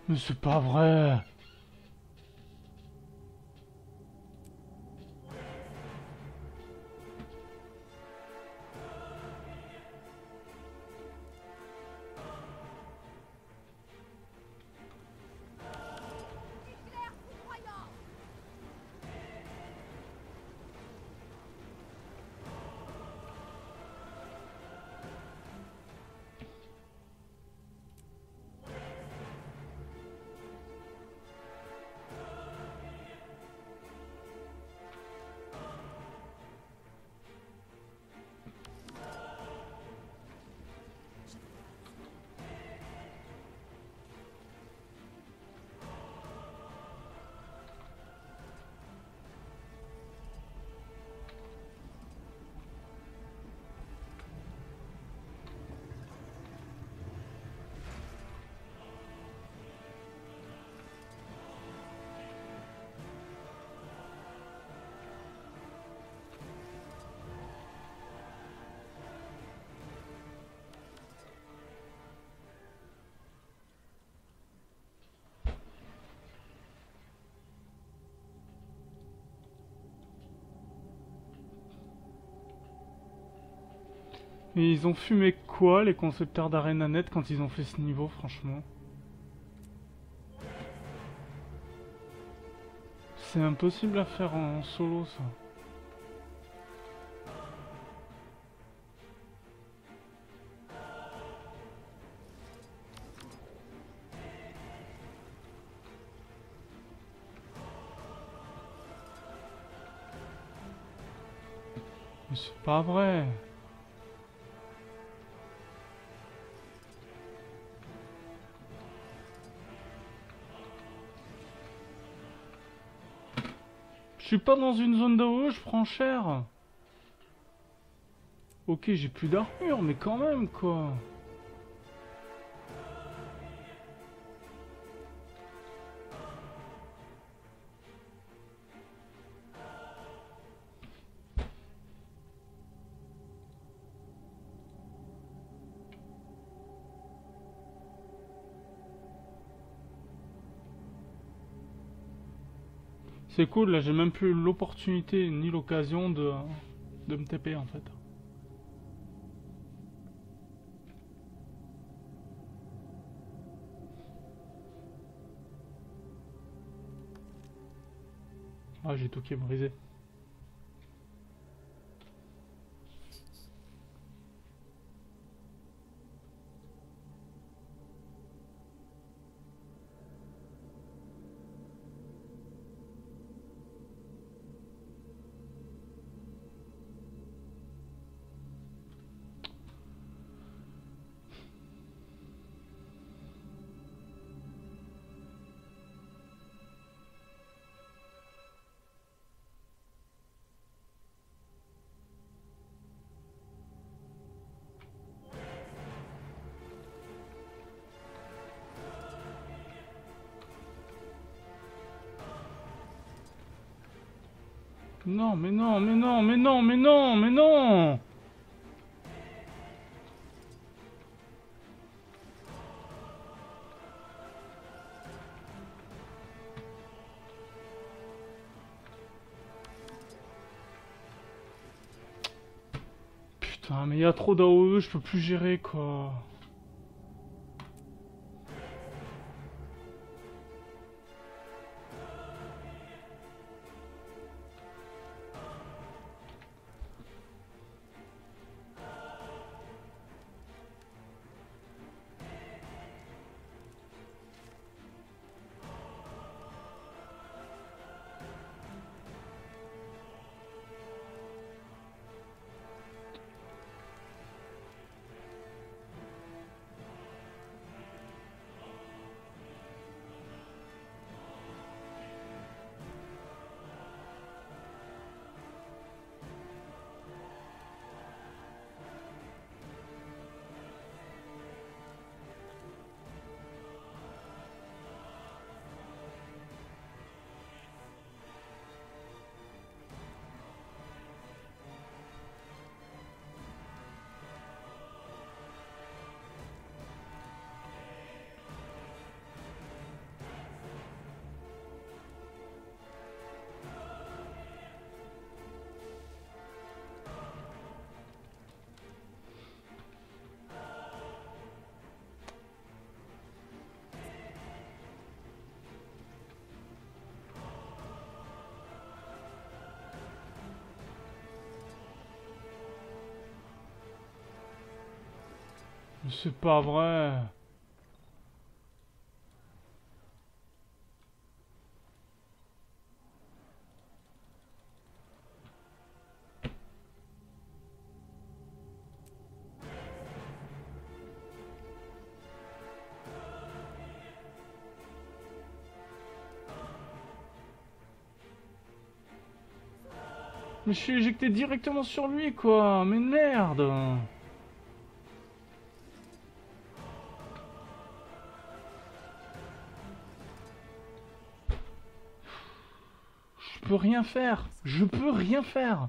Mais c'est pas vrai. Et ils ont fumé quoi, les concepteurs d'ArenaNet, quand ils ont fait ce niveau, franchement? C'est impossible à faire en solo, ça. Mais c'est pas vrai. Je suis pas dans une zone d'AOE, je prends cher. Ok, j'ai plus d'armure, mais quand même, quoi. C'est cool, là j'ai même plus l'opportunité ni l'occasion de me TP en fait. Ah, j'ai tout qui est brisé. Non, mais non, mais non, mais non, mais non, mais non! Putain, mais il y a trop d'AOE, je peux plus gérer quoi. Mais c'est pas vrai. Mais je suis éjecté directement sur lui quoi. Mais merde. Je peux rien faire. Je peux rien faire.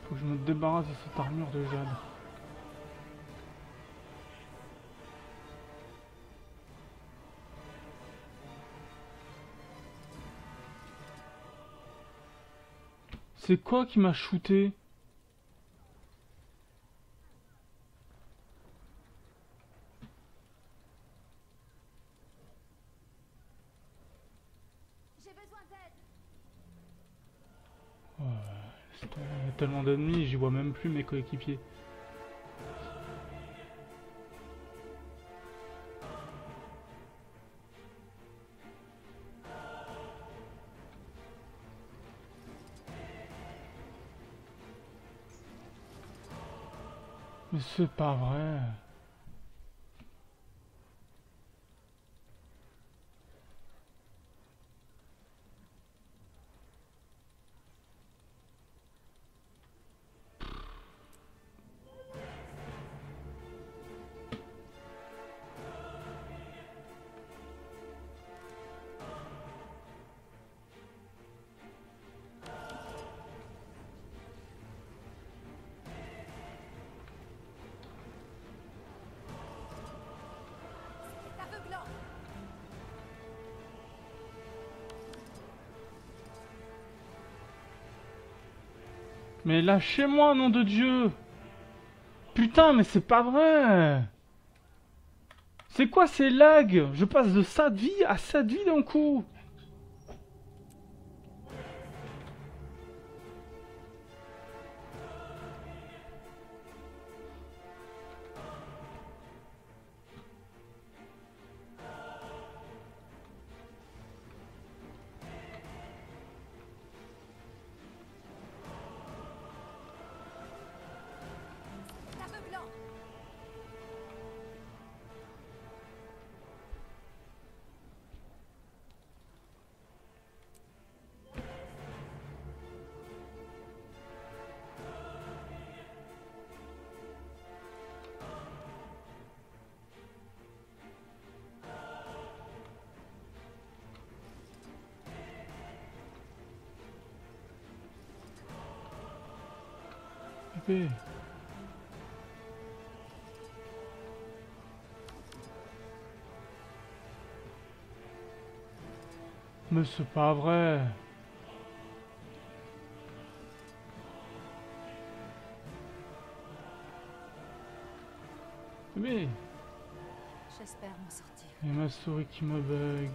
Faut que je me débarrasse de cette armure de jade. C'est quoi qui m'a shooté? J'ai besoin d'aide. Il y a tellement d'ennemis, j'y vois même plus mes coéquipiers. Mais c'est pas vrai. Mais lâchez-moi, nom de Dieu! Putain, mais c'est pas vrai! C'est quoi ces lags? Je passe de ça de vie à ça de vie d'un coup. Épée. Mais c'est pas vrai. Mais... J'espère m'en sortir. Et ma souris qui me bug.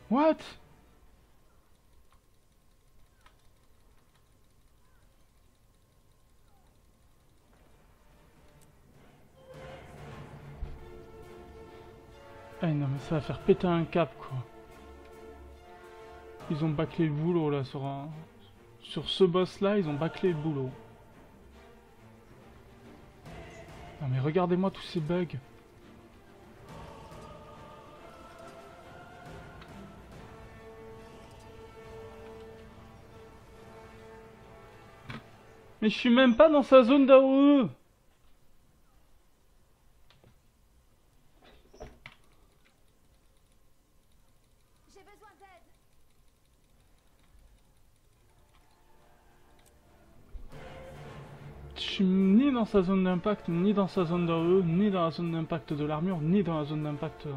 What? Eh non mais ça va faire péter un cap quoi. Ils ont bâclé le boulot là sur ce boss là, ils ont bâclé le boulot. Non mais regardez-moi tous ces bugs. Mais je suis même pas dans sa zone d'AOE. J'ai besoin d'aide. Je suis ni dans sa zone d'impact, ni dans sa zone d'AOE, ni dans la zone d'impact de l'armure, ni dans la zone d'impact...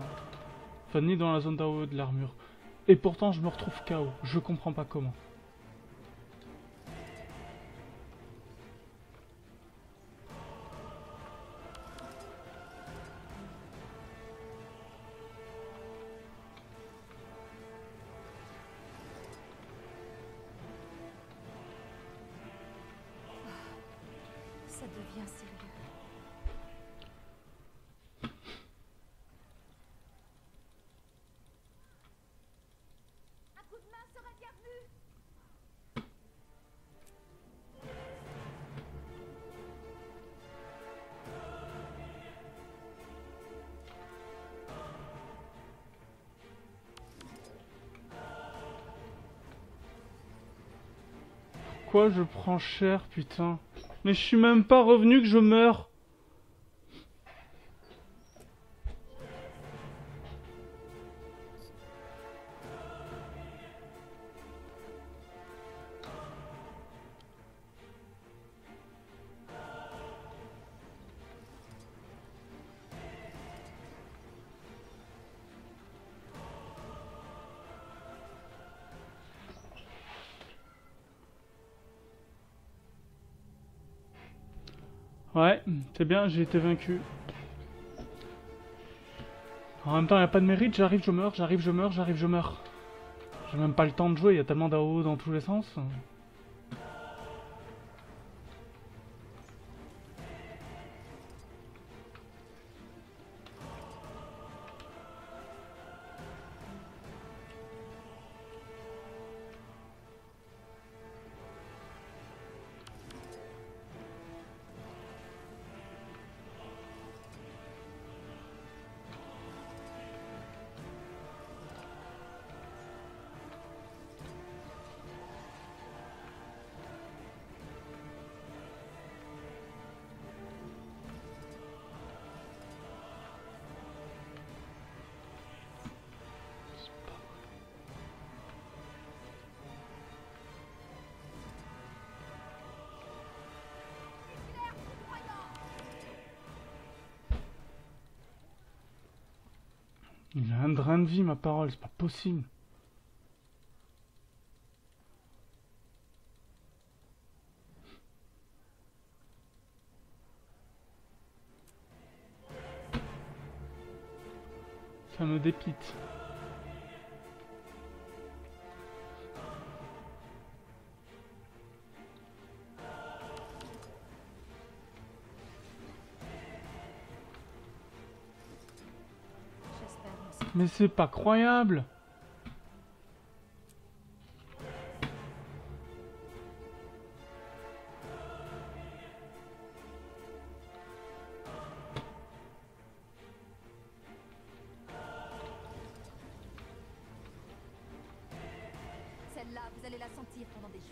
Enfin, ni dans la zone d'AOE de l'armure. Et pourtant, je me retrouve KO. Je comprends pas comment. Ça devient sérieux. Un coup de main serait bienvenu. Pourquoi je prends cher, putain? Mais je suis même pas revenu que je meurs. Ouais, c'est bien, j'ai été vaincu. En même temps, il n'y a pas de mérite, j'arrive, je meurs, j'arrive, je meurs, j'arrive, je meurs. J'ai même pas le temps de jouer, il y a tellement d'AO dans tous les sens. Il a un drain de vie, ma parole, c'est pas possible. Ça me dépite. Mais c'est pas croyable! Celle-là, vous allez la sentir pendant des jours.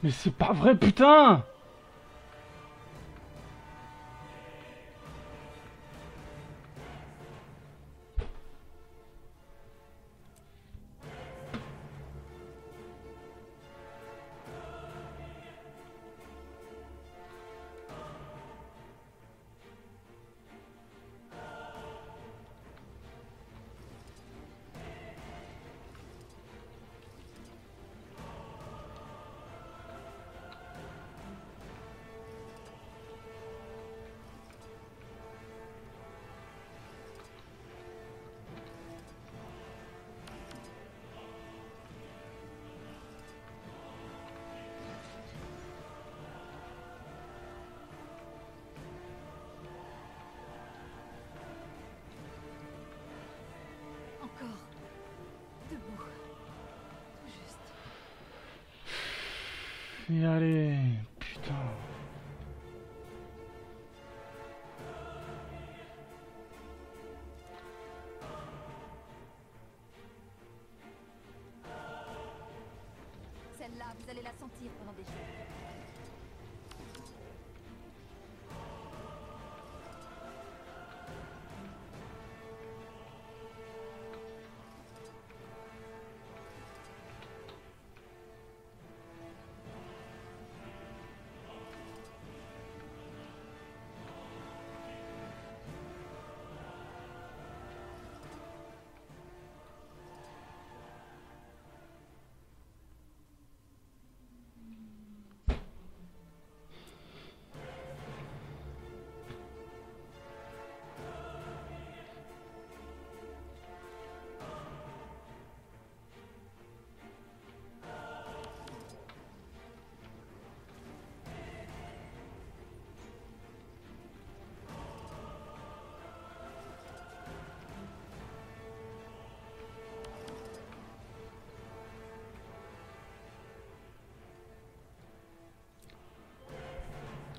Mais c'est pas vrai, putain! Encore. Debout. Tout juste. Et allez, putain. Celle-là, vous allez la sentir pendant des jours.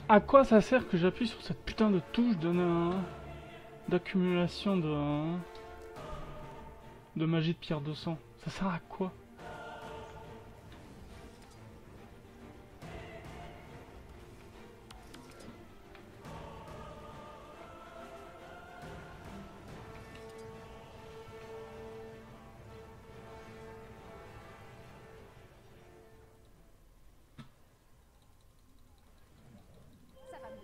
À quoi ça sert que j'appuie sur cette putain de touche d'accumulation de magie de pierre de sang? Ça sert à quoi? Ça va mieux.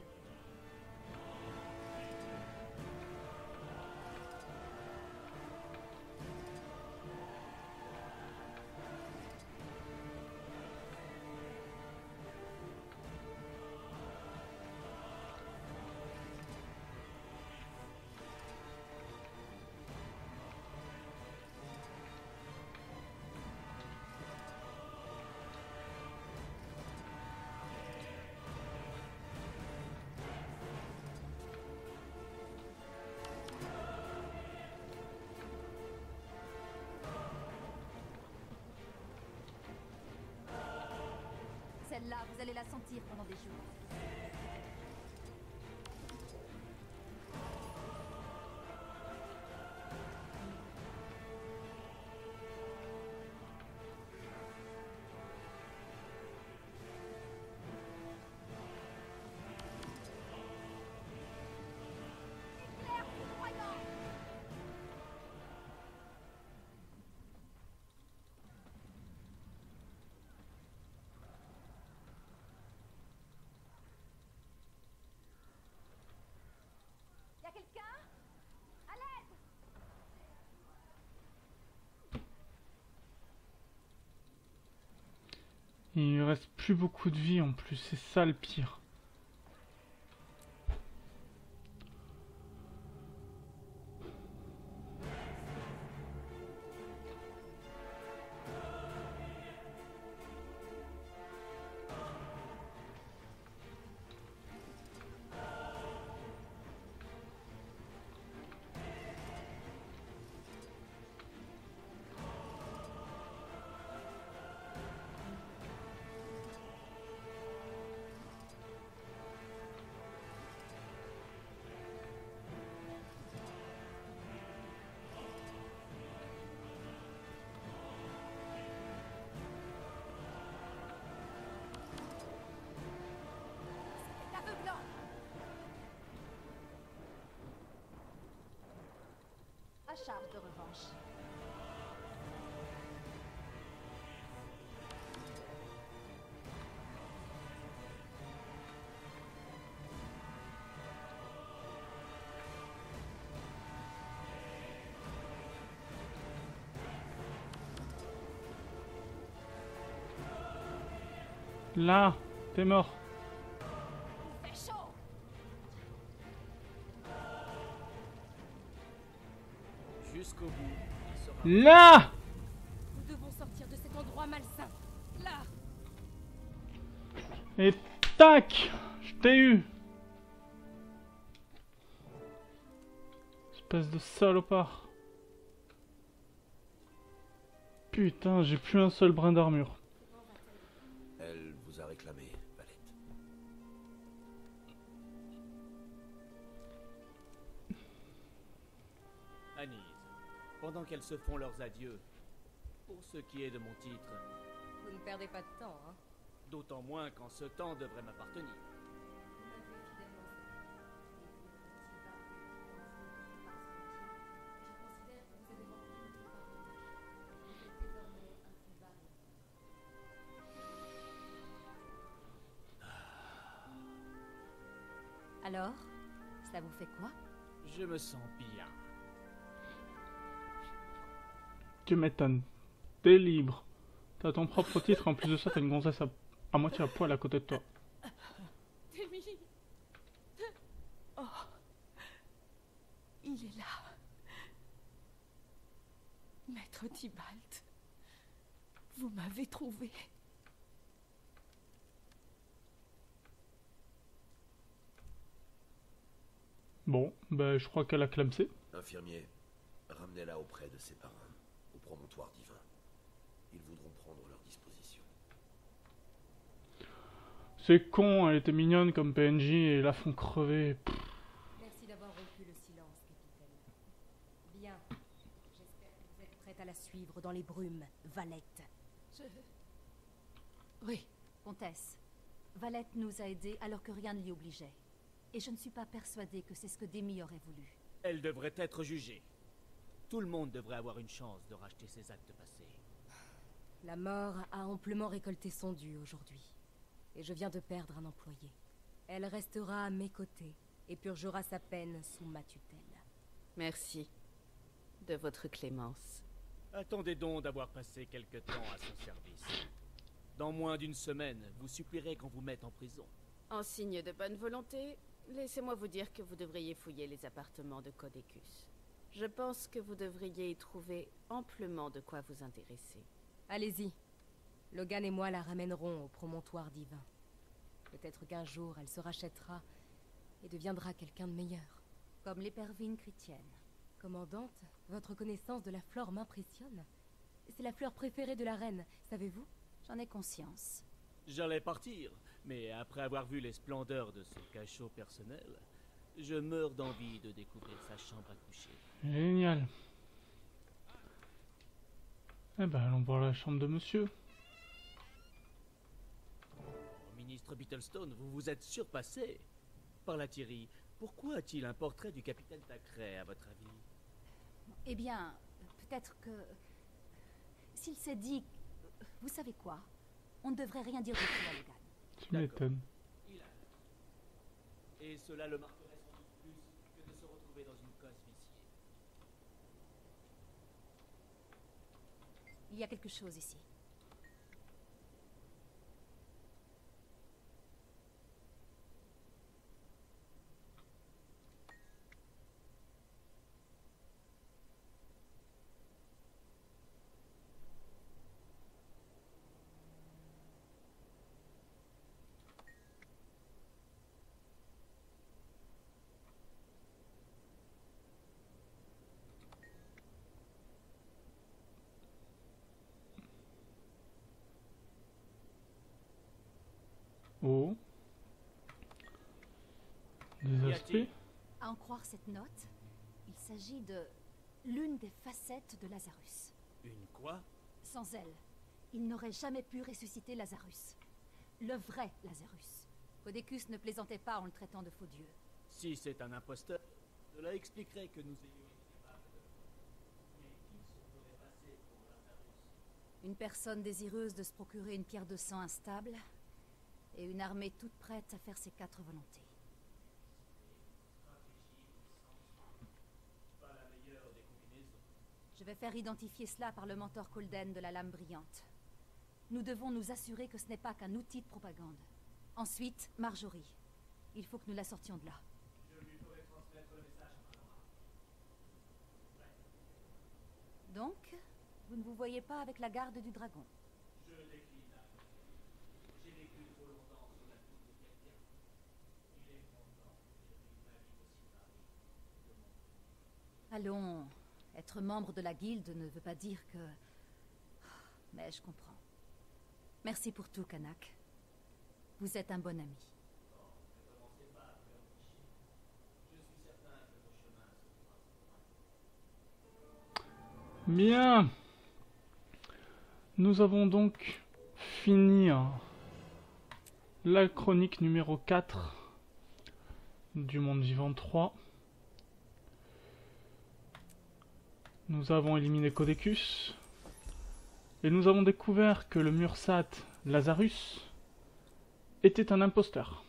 Celle-là, vous allez la sentir pendant des jours. reste plus beaucoup de vie en plus, c'est ça le pire. À charge de revanche. Là, t'es mort. Jusqu'au bout, il sera... Là! Nous devons sortir de cet endroit malsain. Là! Et tac! Je t'ai eu! Espèce de salopard. Putain, j'ai plus un seul brin d'armure. Elle vous a réclamé, Valette. Anise, pendant qu'elles se font leurs adieux, pour ce qui est de mon titre, Vous ne perdez pas de temps, hein? d'autant moins quand ce temps devrait m'appartenir. Alors, ça vous fait quoi? Je me sens bien. Tu m'étonnes. T'es libre. T'as ton propre titre, en plus de ça, t'as une gonzesse à moitié à poil à côté de toi. Témi. Oh. Il est là. Maître Tybalt. Vous m'avez trouvé. Bon, ben je crois qu'elle a clamsé. Infirmier, ramenez-la auprès de ses parrains, au promontoire divin. Ils voudront prendre leur disposition. C'est con, elle était mignonne comme PNJ et la font crever. Pff. Merci d'avoir rompu le silence, capitaine. Bien. J'espère que vous êtes prête à la suivre dans les brumes, Valette. Oui. Comtesse, Valette nous a aidés alors que rien ne l'y obligeait. Et je ne suis pas persuadée que c'est ce que Demi aurait voulu. Elle devrait être jugée. Tout le monde devrait avoir une chance de racheter ses actes passés. La mort a amplement récolté son dû aujourd'hui. Et je viens de perdre un employé. Elle restera à mes côtés et purgera sa peine sous ma tutelle. Merci de votre clémence. Attendez donc d'avoir passé quelque temps à son service. Dans moins d'une semaine, vous supplierez qu'on vous mette en prison. En signe de bonne volonté, laissez-moi vous dire que vous devriez fouiller les appartements de Codecus. Je pense que vous devriez y trouver amplement de quoi vous intéresser. Allez-y. Logan et moi la ramènerons au promontoire divin. Peut-être qu'un jour elle se rachètera et deviendra quelqu'un de meilleur. Comme l'épervine chrétienne. Commandante, votre connaissance de la flore m'impressionne. C'est la fleur préférée de la reine, savez-vous? J'en ai conscience. J'allais partir, mais après avoir vu les splendeurs de son cachot personnel, je meurs d'envie de découvrir sa chambre à coucher. Génial. Eh ben, allons voir la chambre de monsieur. Ministre Beetlestone, vous vous êtes surpassé. Par la Thierry, pourquoi a-t-il un portrait du capitaine Thackeray, à votre avis? Eh bien, peut-être que... S'il s'est dit... Vous savez quoi? On ne devrait rien dire de tout à Logan. Tu m'étonnes. Et cela le marquerait sans doute plus que de se retrouver dans une cosse viciée. Il y a quelque chose ici. Oh. Des aspects. À en croire cette note, il s'agit de l'une des facettes de Lazarus. Une quoi? Sans elle, il n'aurait jamais pu ressusciter Lazarus. Le vrai Lazarus. Codécus ne plaisantait pas en le traitant de faux dieu. Si c'est un imposteur, cela expliquerait que nous ayons été capables de... Mais qui se ferait passer pour Lazarus? Une personne désireuse de se procurer une pierre de sang instable et une armée toute prête à faire ses 4 volontés. Pas la meilleure des combinaisons. Je vais faire identifier cela par le mentor Colden de la lame brillante. Nous devons nous assurer que ce n'est pas qu'un outil de propagande. Ensuite, Marjorie. Il faut que nous la sortions de là. Je lui ferai transmettre le message à Malora. Donc, vous ne vous voyez pas avec la garde du dragon? Je décline la réponse. J'ai vécu trop longtemps sous la coupe de quelqu'un. Il est grand temps de vivre ma vie aussi pareille de mon... Allons, être membre de la guilde ne veut pas dire que... Mais je comprends. Merci pour tout, Kanak. Vous êtes un bon ami. Ne commencez pas à pleurnicher. Je suis certain que vos chemins se croiseront. Bien. Nous avons donc fini la chronique numéro 4 du Monde Vivant 3. Nous avons éliminé Codécus. Et nous avons découvert que le Mursat Lazarus était un imposteur.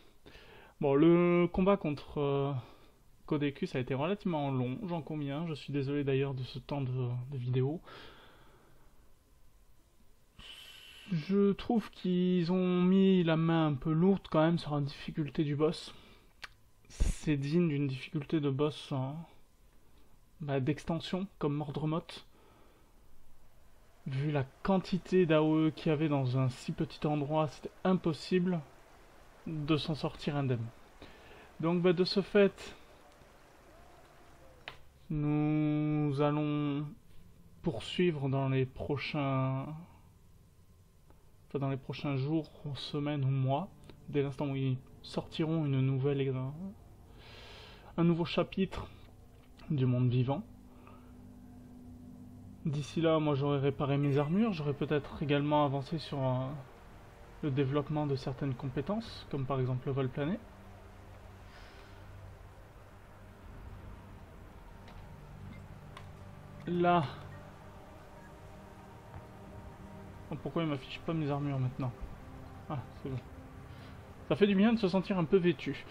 Bon, le combat contre Codécus a été relativement long, j'en conviens. Je suis désolé d'ailleurs de ce temps de vidéo. Je trouve qu'ils ont mis la main un peu lourde quand même sur la difficulté du boss. C'est digne d'une difficulté de boss d'extension, comme Mordremoth. Vu la quantité d'AOE qu'il y avait dans un si petit endroit, c'était impossible de s'en sortir indemne. Donc de ce fait, nous allons poursuivre dans les prochains jours, semaines ou mois, dès l'instant où ils sortiront un nouveau chapitre du monde vivant. D'ici là, moi j'aurai réparé mes armures, j'aurai peut-être également avancé sur le développement de certaines compétences, comme par exemple le vol plané. Là... Oh, pourquoi il m'affiche pas mes armures maintenant? Ah, c'est bon. Ça fait du bien de se sentir un peu vêtu.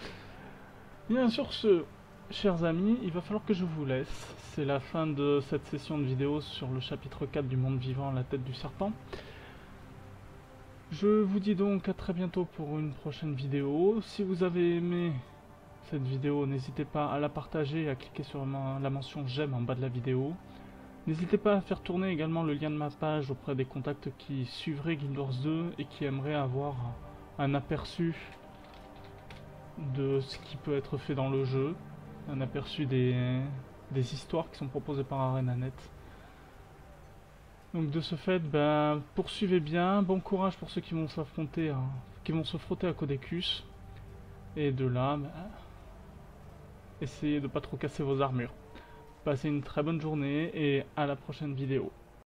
Bien sur ce, chers amis, il va falloir que je vous laisse. C'est la fin de cette session de vidéo sur le chapitre 4 du monde vivant, la tête du serpent. Je vous dis donc à très bientôt pour une prochaine vidéo. Si vous avez aimé cette vidéo, n'hésitez pas à la partager et à cliquer sur la mention j'aime en bas de la vidéo. N'hésitez pas à faire tourner également le lien de ma page auprès des contacts qui suivraient Guild Wars 2 et qui aimeraient avoir un aperçu de ce qui peut être fait dans le jeu, un aperçu des histoires qui sont proposées par ArenaNet. Donc de ce fait, poursuivez bien, bon courage pour ceux qui vont s'affronter, qui vont se frotter à Codécus, et de là, essayez de pas trop casser vos armures. Passez une très bonne journée et à la prochaine vidéo.